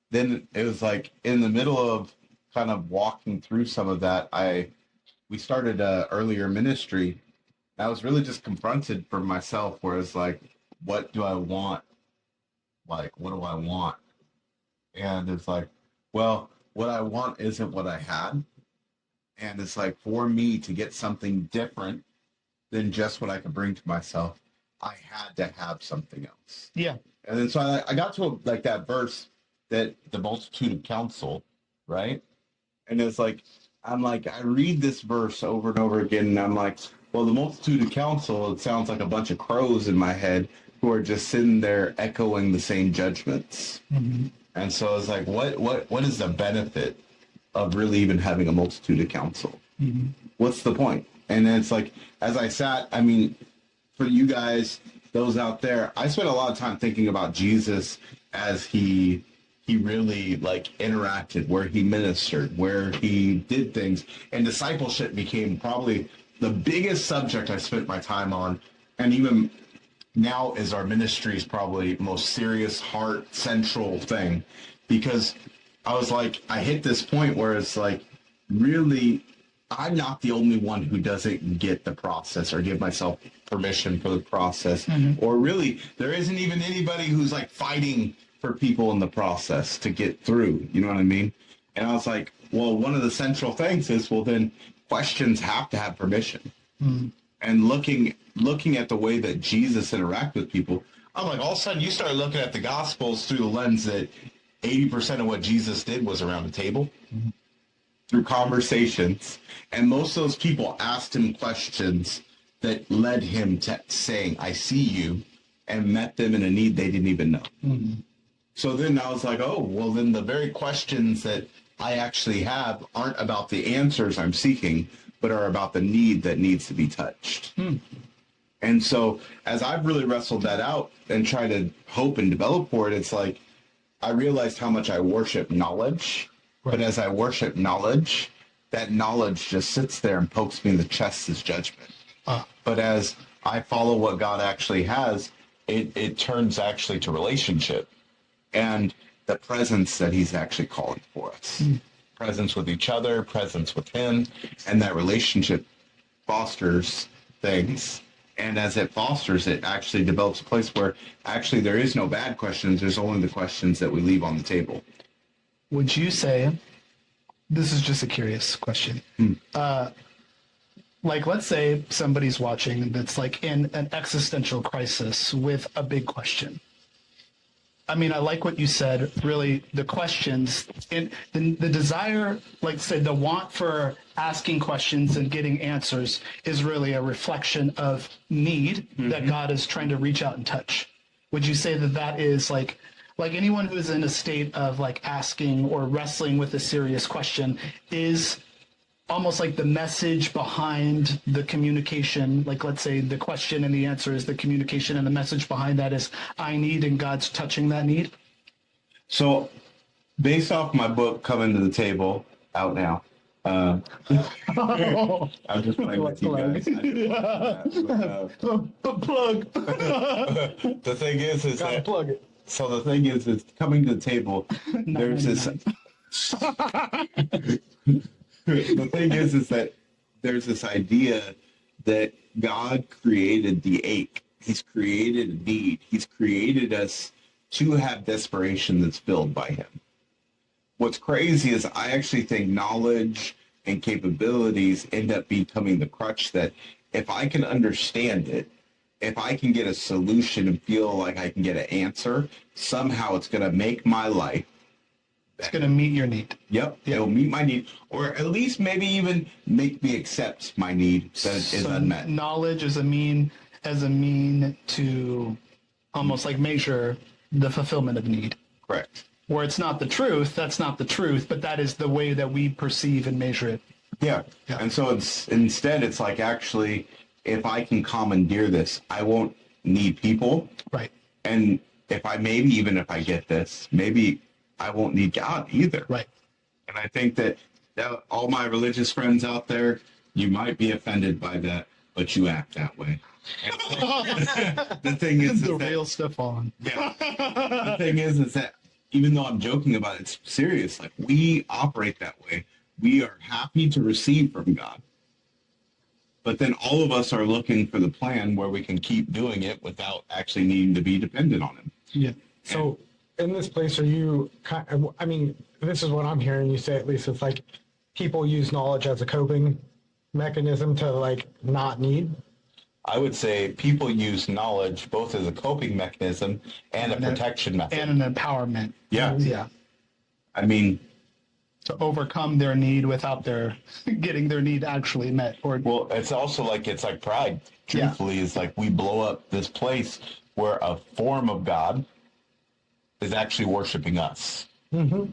then it was like in the middle of kind of walking through some of that, we started a earlier ministry. I was really just confronted for myself where it's like, what do I want? Like, what do I want? And it's like, well, what I want isn't what I had. And it's like for me to get something different than just what I could bring to myself, I had to have something else. Yeah. And then so I got to like that verse that the multitude of counsel, right? And it's like, I'm like, I read this verse over and over again, and I'm like, well, the multitude of counsel, it sounds like a bunch of crows in my head who are just sitting there echoing the same judgments. Mm-hmm. And so it's like, what is the benefit of really even having a multitude of counsel? Mm-hmm. What's the point? And then it's like, as I sat, I mean, for you guys, those out there, I spent a lot of time thinking about Jesus as he really like interacted, where he ministered, where he did things, and discipleship became probably the biggest subject I spent my time on, and even now is our ministry's probably most serious heart central thing, because I was like, I hit this point where it's like, really, I'm not the only one who doesn't get the process or give myself permission for the process. Mm-hmm. Or really, there isn't even anybody who's like fighting for people in the process to get through. You know what I mean? And I was like, well, one of the central things is, well, then questions have to have permission. Mm-hmm. And looking at the way that Jesus interacted with people, I'm like, all of a sudden you start looking at the Gospels through the lens that 80% of what Jesus did was around the table. Mm-hmm. Through conversations, and most of those people asked him questions that led him to saying, I see you, and met them in a need they didn't even know. Mm-hmm. So then I was like, oh, well, then the very questions that I actually have aren't about the answers I'm seeking, but are about the need that needs to be touched. And so as I've really wrestled that out and tried to hope and develop for it, it's like I realized how much I worship knowledge. Right. But as I worship knowledge, that knowledge just sits there and pokes me in the chest as judgment. But as I follow what God actually has, it turns actually to relationship and the presence that he's actually calling for us. Presence with each other, presence with him, and that relationship fosters things. And as it fosters, it actually develops a place where actually there is no bad questions. There's only the questions that we leave on the table. Would you say, this is just a curious question, like let's say somebody's watching that's like in an existential crisis with a big question. I mean, I like what you said, really, the questions, and the desire, like say the want for asking questions and getting answers is really a reflection of need that God is trying to reach out and touch. Would you say that that is like anyone who is in a state of like asking or wrestling with a serious question is almost like the message behind the communication, like let's say the question and the answer is the communication, and the message behind that is I need, and God's touching that need? So based off my book Coming to the Table, out now, I'm just playing with you guys. Plug. The thing is Gotta plug it. So the thing is Coming to the Table, there's this... The thing is that there's this idea that God created the ache. He's created a need. He's created us to have desperation that's filled by him. What's crazy is I actually think knowledge and capabilities end up becoming the crutch that if I can understand it, if I can get a solution and feel like I can get an answer, somehow it's going to make my life. It's going to meet your need. Yep, it'll meet my need, or at least maybe even make me accept my need that is unmet. Knowledge is a mean to almost like measure the fulfillment of need. Correct. Where it's not the truth, that's not the truth, but that is the way that we perceive and measure it. Yeah. And so instead it's like, actually, if I can commandeer this, I won't need people. Right. And if I get this, maybe I won't need God either. Right. And I think that all my religious friends out there, you might be offended by that, but you act that way. The thing is, the real Stefan. Yeah. The thing is that even though I'm joking about it, it's serious. Like, we operate that way. We are happy to receive from God. But then all of us are looking for the plan where we can keep doing it without actually needing to be dependent on him. Yeah. So in this place, are you, I mean, this is what I'm hearing you say, at least. It's like people use knowledge as a coping mechanism to like not need. I would say people use knowledge both as a coping mechanism and a protection method. And an empowerment. Yeah. Yeah. I mean, to overcome their need without their getting their need actually met. Well, it's like pride. Truthfully, it's like we blow up this place where a form of God is actually worshiping us. Mm-hmm.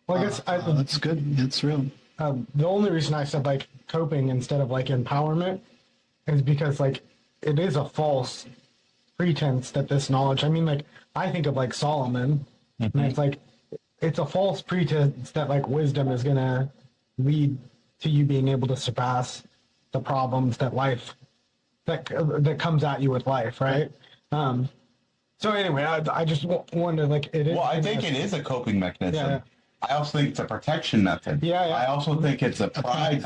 Well, I guess that's good. It's real. The only reason I said like coping instead of like empowerment is because like it is a false pretense that this knowledge. I mean, like I think of like Solomon, and it's like it's a false pretense that like wisdom is gonna lead to you being able to surpass the problems that life that comes at you with life, right? So anyway, I just wanted like it is. Well, I think it is a coping mechanism. Yeah. I also think it's a protection method. Yeah. I also think it's a pride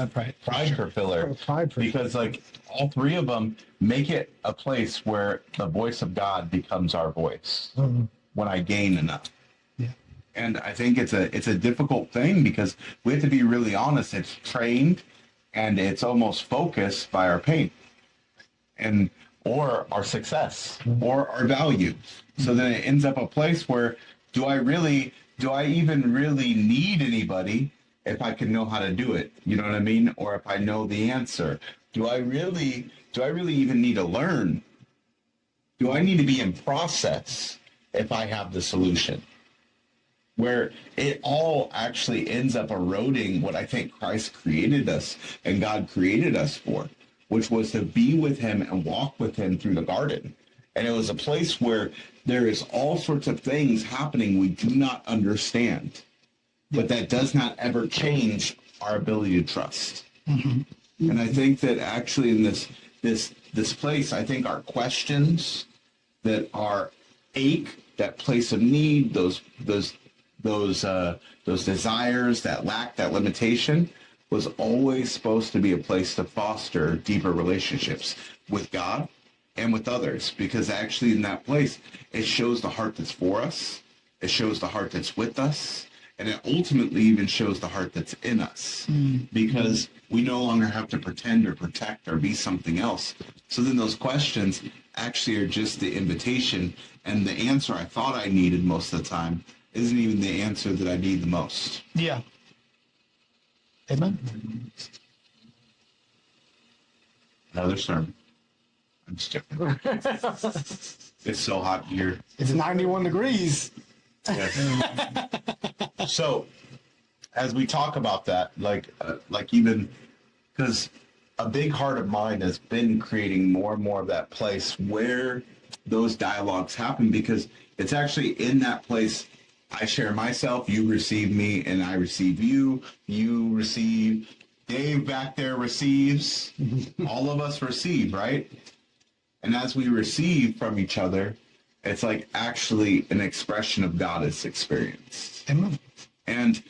fulfiller. Because like all three of them make it a place where the voice of God becomes our voice when I gain enough. Yeah. And I think it's a difficult thing because we have to be really honest. It's trained and it's almost focused by our pain and or our success or our value. So then it ends up a place where do I even really need anybody if I can know how to do it? You know what I mean? Or if I know the answer. Do I really even need to learn? Do I need to be in process if I have the solution? Where it all actually ends up eroding what I think Christ created us and God created us for, which was to be with him and walk with him through the garden. And it was a place where there is all sorts of things happening we do not understand, but that does not ever change our ability to trust. Mm-hmm. And I think that actually in this place, I think our questions, that our ache, that place of need, those desires, that lack, that limitation, was always supposed to be a place to foster deeper relationships with God and with others, because actually in that place, it shows the heart that's for us, it shows the heart that's with us, and it ultimately even shows the heart that's in us, because we no longer have to pretend or protect or be something else. So then those questions actually are just the invitation, and the answer I thought I needed most of the time isn't even the answer that I need the most. Yeah. Amen. Another sermon. I'm just joking. It's so hot here. It's 91 degrees. Yes. So, as we talk about that, like even because a big heart of mine has been creating more and more of that place where those dialogues happen, because it's actually in that place I share myself, you receive me, and I receive you. You receive. Dave back there receives. All of us receive, right? And as we receive from each other, it's like actually an expression of God is experienced. Amen. And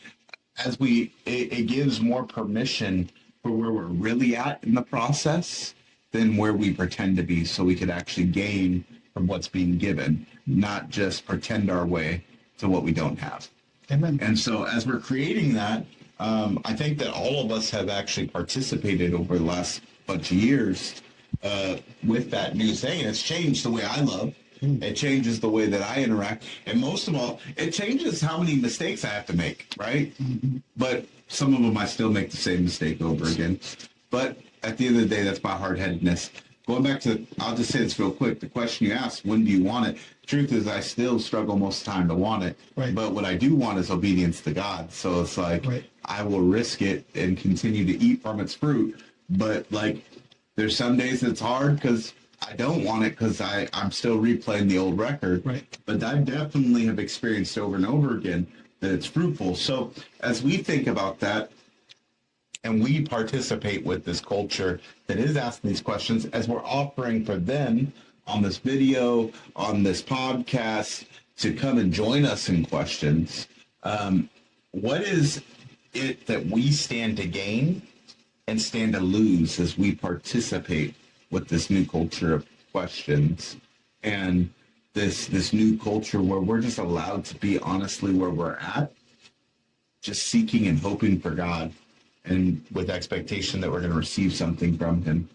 as it gives more permission for where we're really at in the process than where we pretend to be, so we could actually gain from what's being given, not just pretend our way to what we don't have. Amen. And so as we're creating that, I think that all of us have actually participated over the last bunch of years with that new thing. And it's changed the way I love. It changes the way that I interact. And most of all, it changes how many mistakes I have to make, right? But some of them I still make the same mistake over again. But at the end of the day, that's my hard-headedness. Going back to, I'll just say this real quick. The question you asked, when do you want it? The truth is, I still struggle most of the time to want it. Right. But what I do want is obedience to God. So it's like, Right. I will risk it and continue to eat from its fruit. But like, there's some days it's hard because I don't want it because I'm still replaying the old record. Right. But I definitely have experienced over and over again that it's fruitful. So as we think about that, and we participate with this culture that is asking these questions, as we're offering for them on this video, on this podcast, to come and join us in questions. What is it that we stand to gain and stand to lose as we participate with this new culture of questions and this new culture where we're just allowed to be honestly where we're at, just seeking and hoping for God, and with expectation that we're going to receive something from him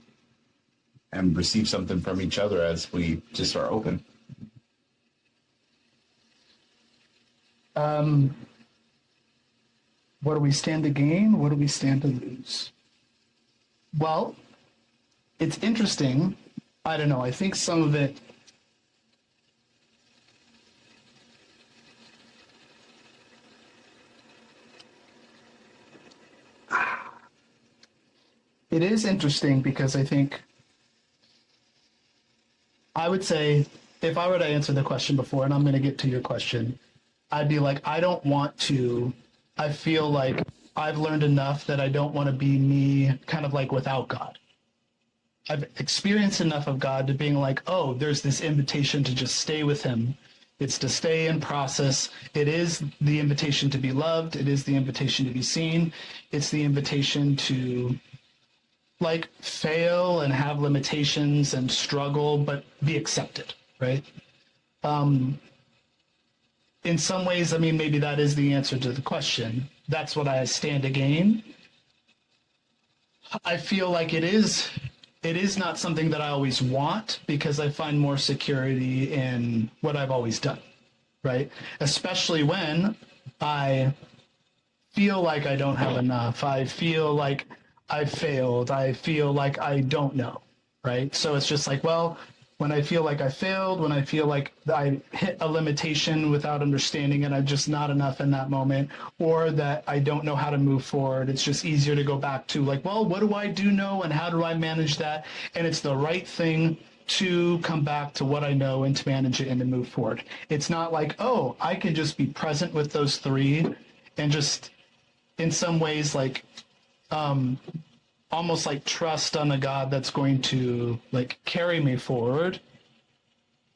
and receive something from each other as we just are open. What do we stand to gain? What do we stand to lose? Well, it's interesting. I don't know. I think some of it, it is interesting because I think, I would say, if I were to answer the question before, and I'm going to get to your question, I'd be like, I don't want to, I feel like I've learned enough that I don't want to be me kind of like without God. I've experienced enough of God to being like, oh, there's this invitation to just stay with him. It's to stay in process. It is the invitation to be loved. It is the invitation to be seen. It's the invitation to like fail and have limitations and struggle, but be accepted, right? In some ways, I mean, maybe that is the answer to the question. That's what I stand to gain. I feel like it is not something that I always want because I find more security in what I've always done, right? Especially when I feel like I don't have enough. I feel like I failed. I feel like I don't know, right? So it's just like, well, when I feel like I failed, when I feel like I hit a limitation without understanding it, I'm just not enough in that moment, or that I don't know how to move forward, it's just easier to go back to like, well, what do I do know and how do I manage that? And it's the right thing to come back to what I know and to manage it and to move forward. It's not like, oh, I can just be present with those three and just in some ways like almost like trust on a God that's going to like carry me forward,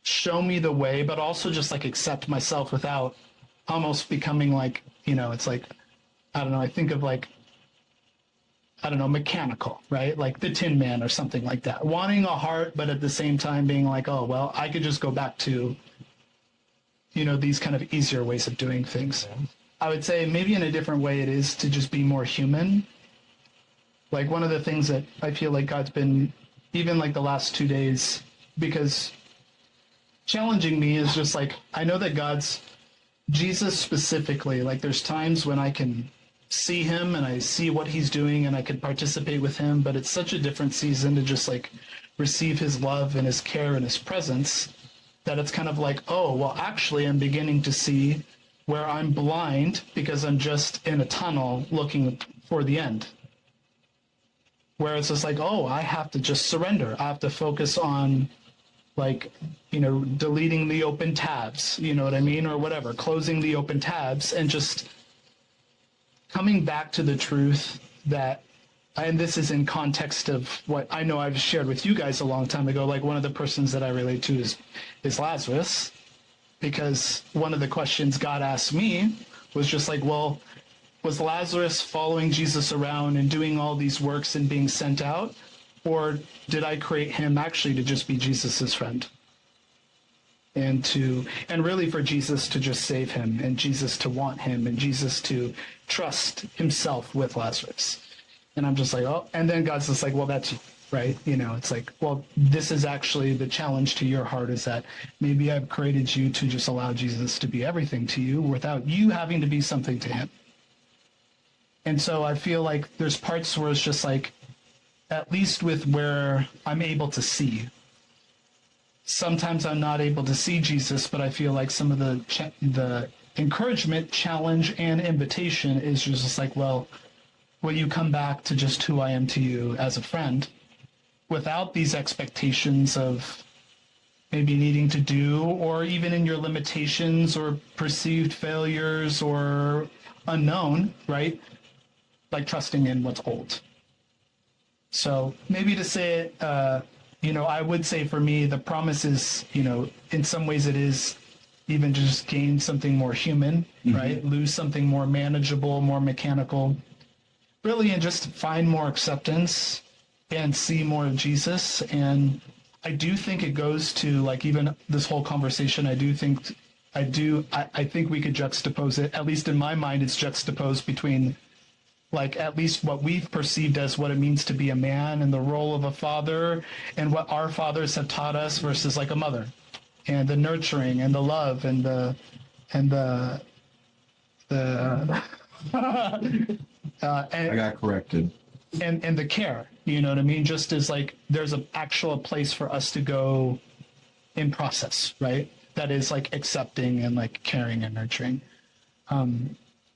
show me the way, but also just like accept myself without almost becoming like, you know, it's like, I don't know, I think of like, I don't know, mechanical, right? Like the Tin Man or something like that. Wanting a heart, but at the same time being like, oh, well, I could just go back to, you know, these kind of easier ways of doing things. I would say maybe in a different way it is to just be more human. Like one of the things that I feel like God's been, even like the last 2 days, because challenging me is just like, I know that Jesus specifically, like there's times when I can see him and I see what he's doing and I can participate with him, but it's such a different season to just like receive his love and his care and his presence that it's kind of like, oh, well, actually I'm beginning to see where I'm blind because I'm just in a tunnel looking for the end. Where it's just like, oh, I have to just surrender. I have to focus on, like, you know, deleting the open tabs, you know what I mean? Or whatever, closing the open tabs and just coming back to the truth that, and this is in context of what I know I've shared with you guys a long time ago, like one of the persons that I relate to is Lazarus, because one of the questions God asked me was just like, well, was Lazarus following Jesus around and doing all these works and being sent out? Or did I create him actually to just be Jesus's friend? and really for Jesus to just save him, and Jesus to want him, and Jesus to trust himself with Lazarus. And I'm just like, oh, and then God's just like, well, that's you, right? It's like, well, this is actually the challenge to your heart, is that maybe I've created you to just allow Jesus to be everything to you without you having to be something to him. And so I feel like there's parts where it's just like, at least with where I'm able to see. Sometimes I'm not able to see Jesus, but I feel like some of the encouragement, challenge, and invitation is just like, well, will you come back to just who I am to you as a friend, without these expectations of maybe needing to do, or even in your limitations or perceived failures or unknown, right? Like trusting in what's old. So maybe to say it, I would say for me, the promise is, in some ways it is even just gain something more human, right? Lose something more manageable, more mechanical, really, and just find more acceptance and see more of Jesus. And I do think it goes to, like, even this whole conversation, I think we could juxtapose it, at least in my mind, it's juxtaposed between, like, at least what we've perceived as what it means to be a man and the role of a father and what our fathers have taught us versus like a mother, and the nurturing and the love and the I got corrected. And the care, you know what I mean? Just as like there's an actual place for us to go in process, right? That is like accepting and like caring and nurturing.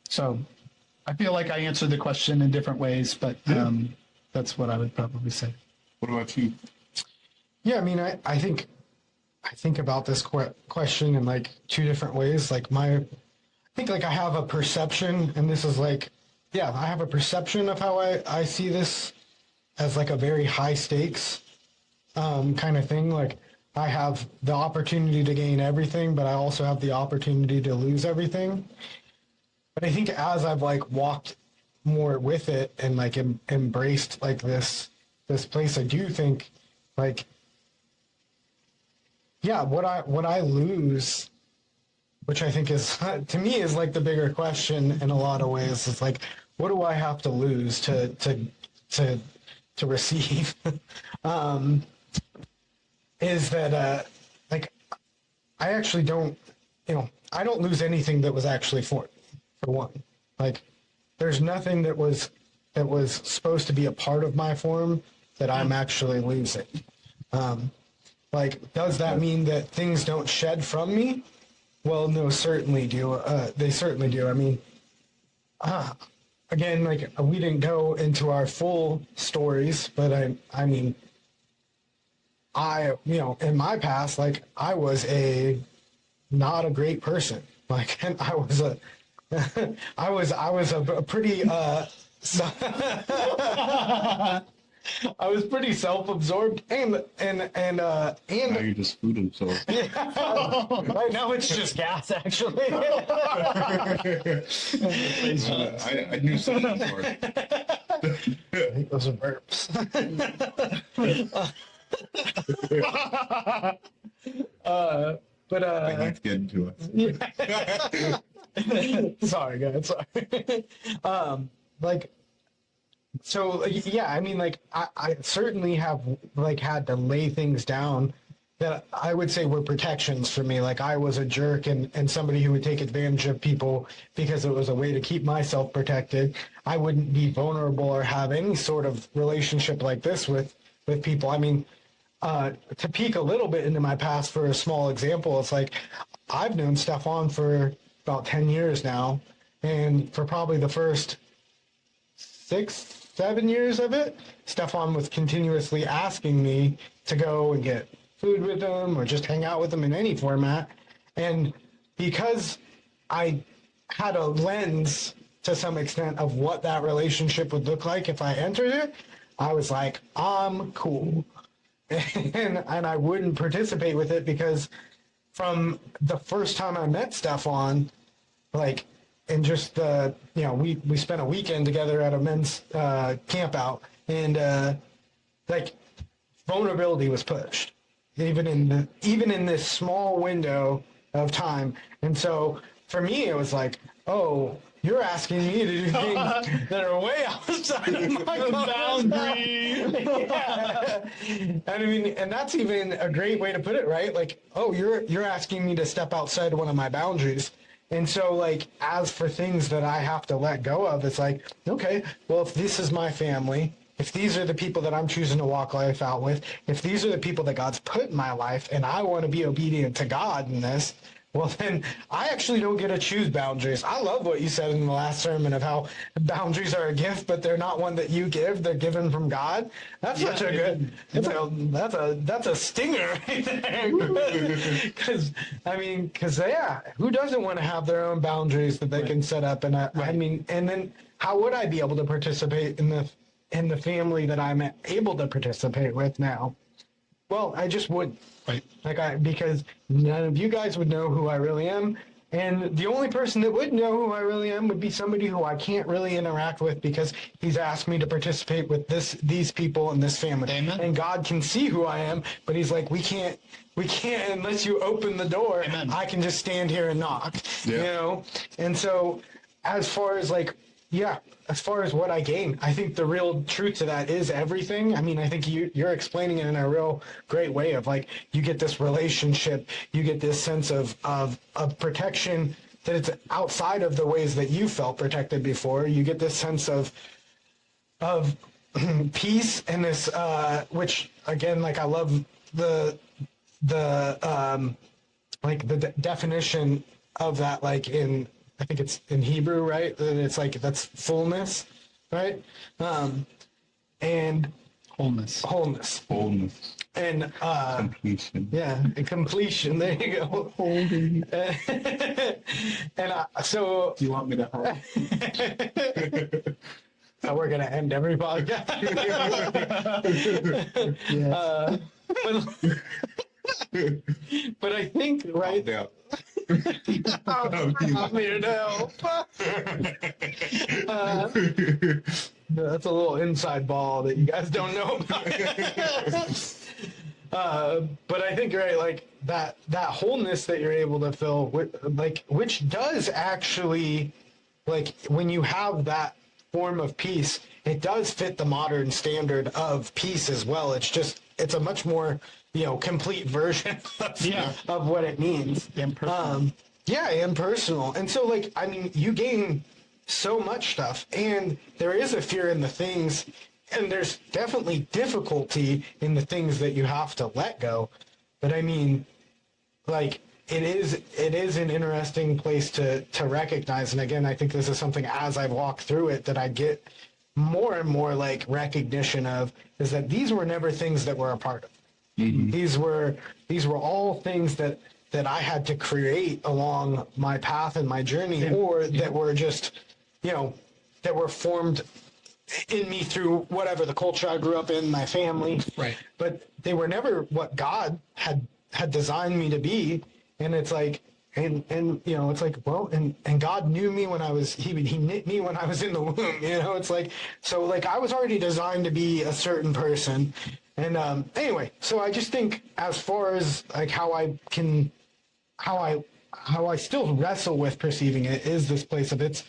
So I feel like I answered the question in different ways, but that's what I would probably say. What about you? Yeah, I mean, I think about this question in like two different ways. Like I think like I have a perception, and this is like, yeah, I have a perception of how I see this as like a very high stakes kind of thing. Like I have the opportunity to gain everything, but I also have the opportunity to lose everything. But I think as I've like walked more with it and like embraced like this place, I do think like, yeah, what I lose, which I think is to me is like the bigger question in a lot of ways. It's like, what do I have to lose to receive? Is that like I actually don't, I don't lose anything that was actually for one. Like there's nothing that was supposed to be a part of my form that I'm actually losing. Like, does that mean that things don't shed from me? Well, no, certainly do. They certainly do. I mean, again, like we didn't go into our full stories, but I mean, in my past, like I was not a great person. Like, and I was a pretty I was pretty self-absorbed and Now you just food himself. right now it's just gas actually. I knew something for it. I think those are burps. But I think it's getting to us. Sorry guys, sorry. Like, so yeah, I mean, like I certainly have like had to lay things down that I would say were protections for me. Like I was a jerk and somebody who would take advantage of people because it was a way to keep myself protected. I wouldn't be vulnerable or have any sort of relationship like this with people. I mean, to peek a little bit into my past for a small example, it's like I've known Stefan for about 10 years now, and for probably the first 6-7 years of it, Stefan was continuously asking me to go and get food with him or just hang out with him in any format. And because I had a lens to some extent of what that relationship would look like if I entered it, I was like, I'm cool. And I wouldn't participate with it because from the first time I met Stefan, like, and just we spent a weekend together at a men's camp out, and like vulnerability was pushed. even in this small window of time. And so for me, it was like, oh, you're asking me to do things that are way outside of my boundary. Yeah. And I mean, and that's even a great way to put it, right? Like, oh, you're asking me to step outside one of my boundaries. And so, like, as for things that I have to let go of, it's like, okay, well, if this is my family, if these are the people that I'm choosing to walk life out with, if these are the people that God's put in my life, and I want to be obedient to God in this, well, then I actually don't get to choose boundaries. I love what you said in the last sermon of how boundaries are a gift, but they're not one that you give; they're given from God. That's such a good. That's a stinger right there. Because yeah, who doesn't want to have their own boundaries that they can set up? And I mean, and then how would I be able to participate in the family that I'm able to participate with now? Well, I just would. Right. Because none of you guys would know who I really am. And the only person that would know who I really am would be somebody who I can't really interact with because he's asked me to participate with these people in this family. Amen. And God can see who I am, but he's like, we can't unless you open the door. Amen. I can just stand here and knock. Yeah. You know? And so as far as what I gain, I think the real truth to that is everything. I mean, I think you're explaining it in a real great way of like, you get this relationship, you get this sense of protection that it's outside of the ways that you felt protected before. You get this sense of peace and this, which again, like I love the definition of that, like I think it's in Hebrew, right? It's like, that's fullness, right? And Wholeness. And Completion. yeah, and completion. There you go. Holding. And so. Do you want me to help? So we're gonna end every podcast. But I think, right? I'm here to help. That's a little inside ball that you guys don't know about. But I think, right, like that wholeness that you're able to fill with, like, which does actually, like, when you have that form of peace, it does fit the modern standard of peace as well. It's a much more, complete version of what it means. Impersonal. Impersonal. And so, like, I mean, you gain so much stuff, and there is a fear in the things, and there's definitely difficulty in the things that you have to let go. But I mean, like, it is an interesting place to recognize. And again, I think this is something as I walk through it that I get more and more like recognition of, is that these were never things that were a part of. Mm-hmm. These were all things that I had to create along my path and my journey, or that were just, that were formed in me through whatever the culture I grew up in, my family. Right. But they were never what God had designed me to be. And it's like, and it's like, well, and God knew me when he knit me when I was in the womb, it's like, so like I was already designed to be a certain person. And anyway, so I just think as far as like how I still wrestle with perceiving it is this place of it's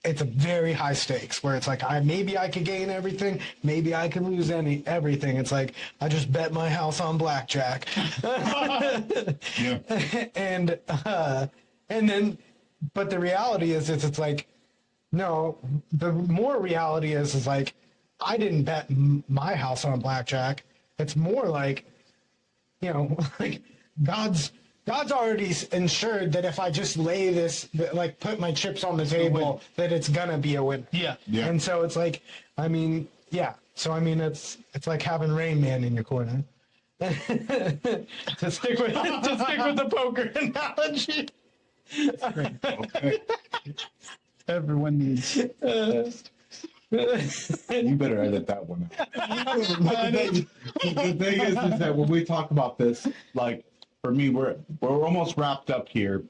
a very high stakes where it's like maybe I could gain everything, maybe I could lose everything. It's like I just bet my house on blackjack. Yeah. And then, but the reality is it's like, no, the more reality is like I didn't bet my house on blackjack. It's more like, like God's already ensured that if I just lay this, like put my chips on the table, that it's gonna be a win. Yeah. And so it's like, I mean, yeah. So I mean, it's like having Rain Man in your corner. to stick with the poker analogy. Okay. Everyone needs. You better edit that one out. The thing is that when we talk about this, like for me, we're almost wrapped up here.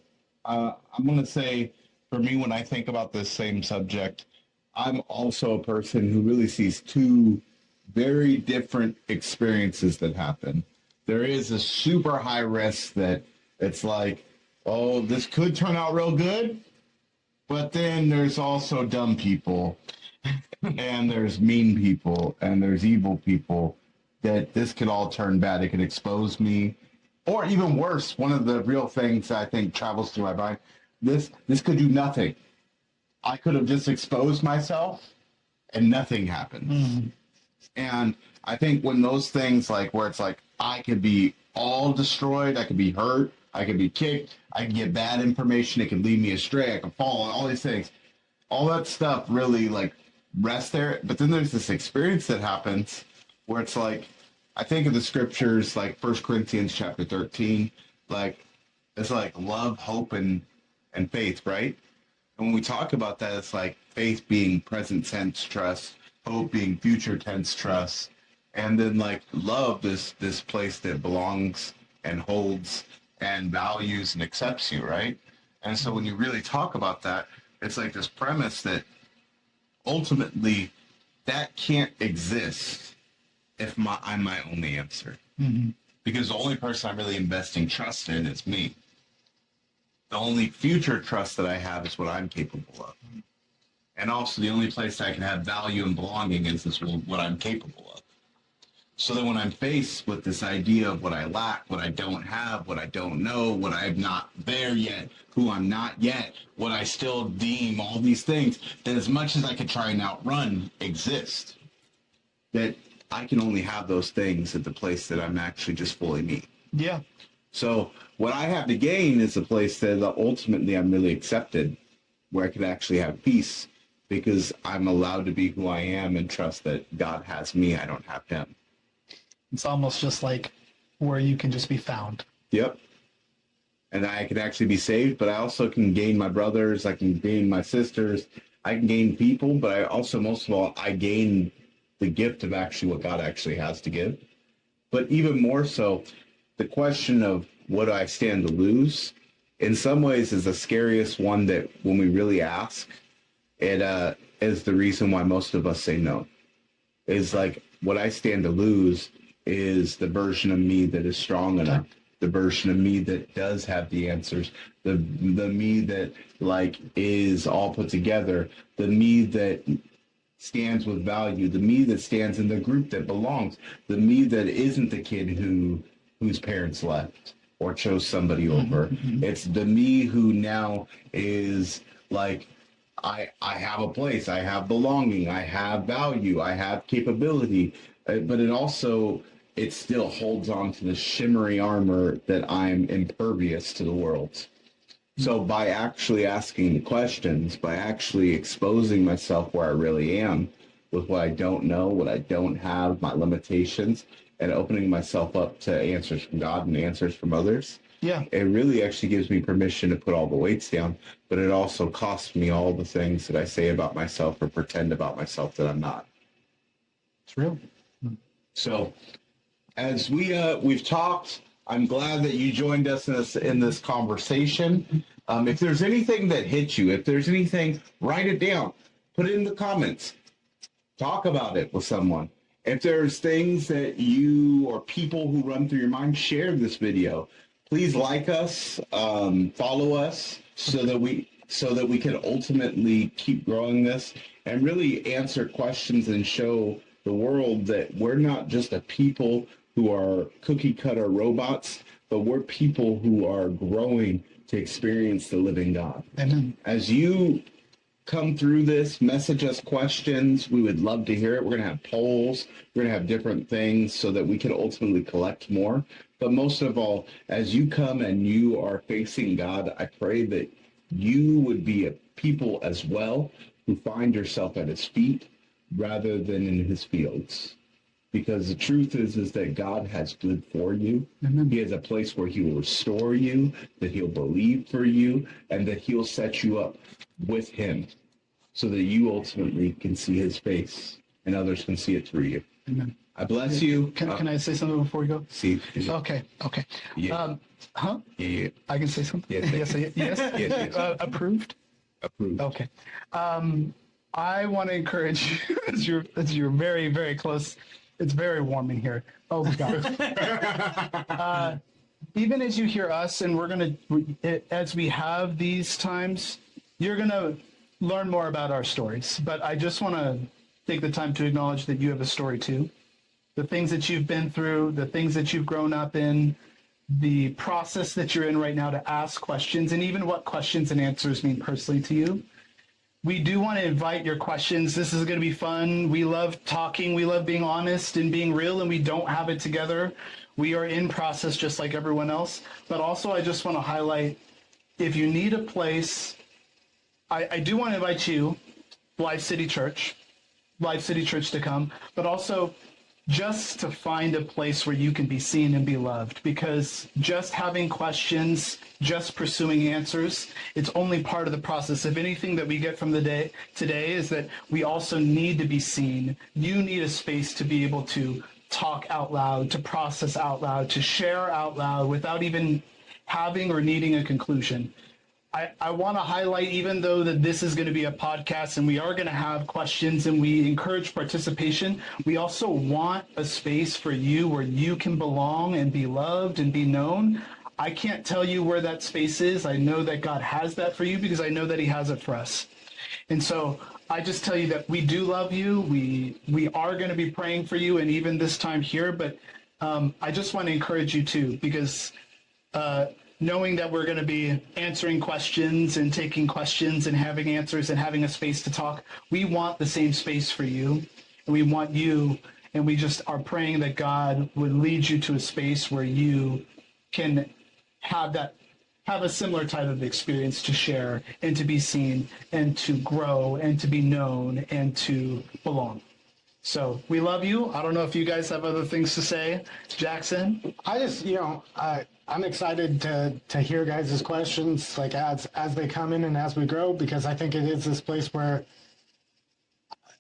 I'm going to say, for me, when I think about this same subject, I'm also a person who really sees two very different experiences that happen. there is a super high risk that it's like, oh, this could turn out real good, but then there's also dumb people, and there's mean people, and there's evil people, that this could all turn bad. It could expose me. Or even worse, one of the real things I think travels through my mind, this could do nothing. I could have just exposed myself and nothing happens. Mm-hmm. And I think when those things, like where it's like, I could be all destroyed, I could be hurt, I could be kicked, I could get bad information, it could lead me astray, I could fall, all these things. All that stuff really like rests there. But then there's this experience that happens where it's like, I think of the scriptures like 1 Corinthians chapter 13, like it's like love, hope, and faith, right? And when we talk about that, it's like faith being present tense trust, hope being future tense trust, and then like love, this place that belongs and holds and values and accepts you, right? And so when you really talk about that, it's like this premise that ultimately that can't exist if I'm my only answer. Mm-hmm. Because the only person I'm really investing trust in is me. The only future trust that I have is what I'm capable of. And also the only place I can have value and belonging is what I'm capable of. So that when I'm faced with this idea of what I lack, what I don't have, what I don't know, what I'm not there yet, who I'm not yet, what I still deem, all these things, that as much as I could try and outrun exist, that I can only have those things at the place that I'm actually just fully me. Yeah. So what I have to gain is a place that ultimately I'm really accepted, where I can actually have peace, because I'm allowed to be who I am and trust that God has me, I don't have him. It's almost just like where you can just be found. Yep. And I can actually be saved, but I also can gain my brothers, I can gain my sisters, I can gain people, but I also, most of all, I gain the gift of actually what God actually has to give. But even more so, the question of what do I stand to lose, in some ways is the scariest one, that when we really ask, it is the reason why most of us say no. Is like, what I stand to lose is the version of me that is strong enough, the version of me that does have the answers, the me that like is all put together, the me that stands with value, the me that stands in the group that belongs, the me that isn't the kid whose parents left or chose somebody over. Mm-hmm. It's the me who now is like, I have a place, I have belonging, I have value, I have capability, but it still holds on to the shimmery armor that I'm impervious to the world. So by actually asking the questions, by actually exposing myself where I really am, with what I don't know, what I don't have, my limitations, and opening myself up to answers from God and answers from others, it really actually gives me permission to put all the weights down, but it also costs me all the things that I say about myself or pretend about myself that I'm not. It's real. So as we've talked, I'm glad that you joined us in this conversation. If there's anything that hits you, if there's anything, write it down, put it in the comments, talk about it with someone. If there's things that you or people who run through your mind, share this video. Please like us, follow us, so that we can ultimately keep growing this and really answer questions and show the world that we're not just a people who are cookie cutter robots, but we're people who are growing to experience the living God. Amen. As you come through this, message us questions. We would love to hear it. We're going to have polls. We're going to have different things so that we can ultimately collect more. But most of all, as you come and you are facing God, I pray that you would be a people as well who find yourself at his feet rather than in his fields. Because the truth is that God has good for you. Amen. He has a place where he will restore you, that he'll believe for you, and that he'll set you up with him so that you ultimately can see his face and others can see it through you. Amen. I bless you. Can I say something before we go? See. Okay. Yeah. Yeah. I can say something? Yes. Yes. Approved? Approved. Okay. I want to encourage you, as you're very, very close It's very warm in here. Oh, gosh. Even as you hear us, and as we have these times, you're going to learn more about our stories. But I just want to take the time to acknowledge that you have a story too. The things that you've been through, the things that you've grown up in, the process that you're in right now to ask questions, and even what questions and answers mean personally to you. We do want to invite your questions. This is going to be fun. We love talking. We love being honest and being real, and we don't have it together. We are in process just like everyone else. But also, I just want to highlight, if you need a place, I do want to invite you, LifeCity Church to come, but also just to find a place where you can be seen and be loved, because just having questions, just pursuing answers, it's only part of the process. If anything that we get from the day today is that we also need to be seen. You need a space to be able to talk out loud, to process out loud, to share out loud without even having or needing a conclusion. I want to highlight, even though that this is going to be a podcast and we are going to have questions and we encourage participation, we also want a space for you where you can belong and be loved and be known. I can't tell you where that space is. I know that God has that for you because I know that he has it for us. And so I just tell you that we do love you. We are going to be praying for you, and even this time here, but I just want to encourage you too, because knowing that we're going to be answering questions and taking questions and having answers and having a space to talk, we want the same space for you, and we want you, and we just are praying that God would lead you to a space where you can have a similar type of experience to share and to be seen and to grow and to be known and to belong. So we love you. I don't know if you guys have other things to say. Jackson? I just, I'm excited to hear guys' questions, like as they come in and as we grow, because I think it is this place where,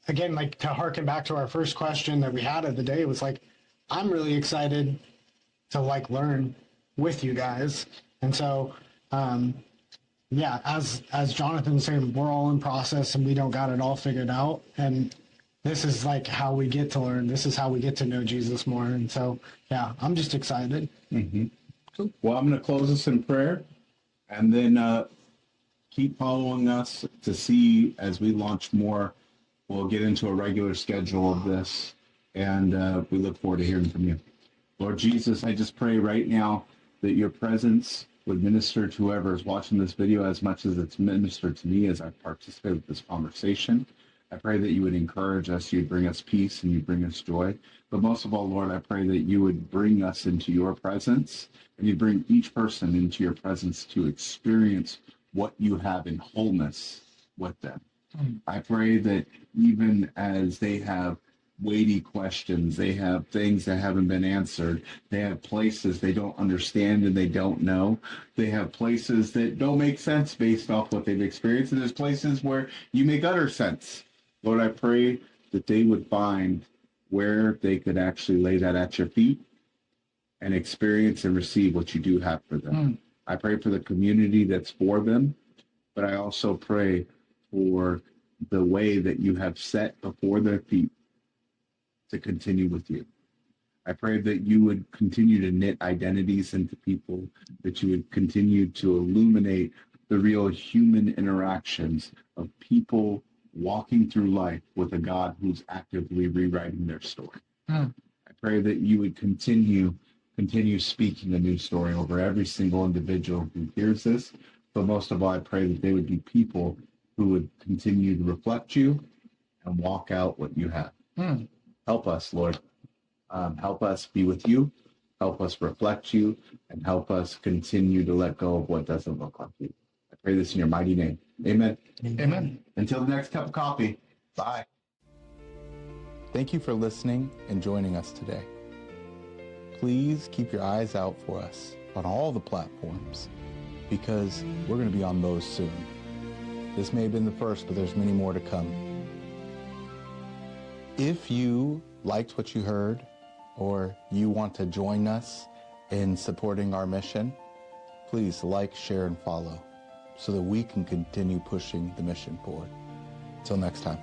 again, like to harken back to our first question that we had of the day, it was like, I'm really excited to like learn with you guys. And so, yeah, as Jonathan was saying, we're all in process and we don't got it all figured out. And this is like how we get to learn. This is how we get to know Jesus more. And so, yeah, I'm just excited. Mm-hmm. Cool. Well, I'm going to close us in prayer, and then keep following us to see as we launch more. We'll get into a regular schedule of this, and we look forward to hearing from you. Lord Jesus, I just pray right now that your presence would minister to whoever is watching this video as much as it's ministered to me as I participate with this conversation. I pray that you would encourage us, you'd bring us peace, and you'd bring us joy. But most of all, Lord, I pray that you would bring us into your presence, and you'd bring each person into your presence to experience what you have in wholeness with them. I pray that even as they have weighty questions, they have things that haven't been answered, they have places they don't understand and they don't know, they have places that don't make sense based off what they've experienced, and there's places where you make utter sense. Lord, I pray that they would find where they could actually lay that at your feet and experience and receive what you do have for them. I pray for the community that's for them, but I also pray for the way that you have set before their feet to continue with you. I pray that you would continue to knit identities into people, that you would continue to illuminate the real human interactions of people walking through life with a God who's actively rewriting their story. I pray that you would continue speaking a new story over every single individual who hears this, but most of all, I pray that they would be people who would continue to reflect you and walk out what you have. Help us, Lord. Help us be with you. Help us reflect you, and help us continue to let go of what doesn't look like you. I pray this in your mighty name. Amen. Amen. Until the next cup of coffee. Bye. Thank you for listening and joining us today. Please keep your eyes out for us on all the platforms, because we're going to be on those soon. This may have been the first, but there's many more to come. If you liked what you heard, or you want to join us in supporting our mission, please like, share, and follow so that we can continue pushing the mission forward. Until next time.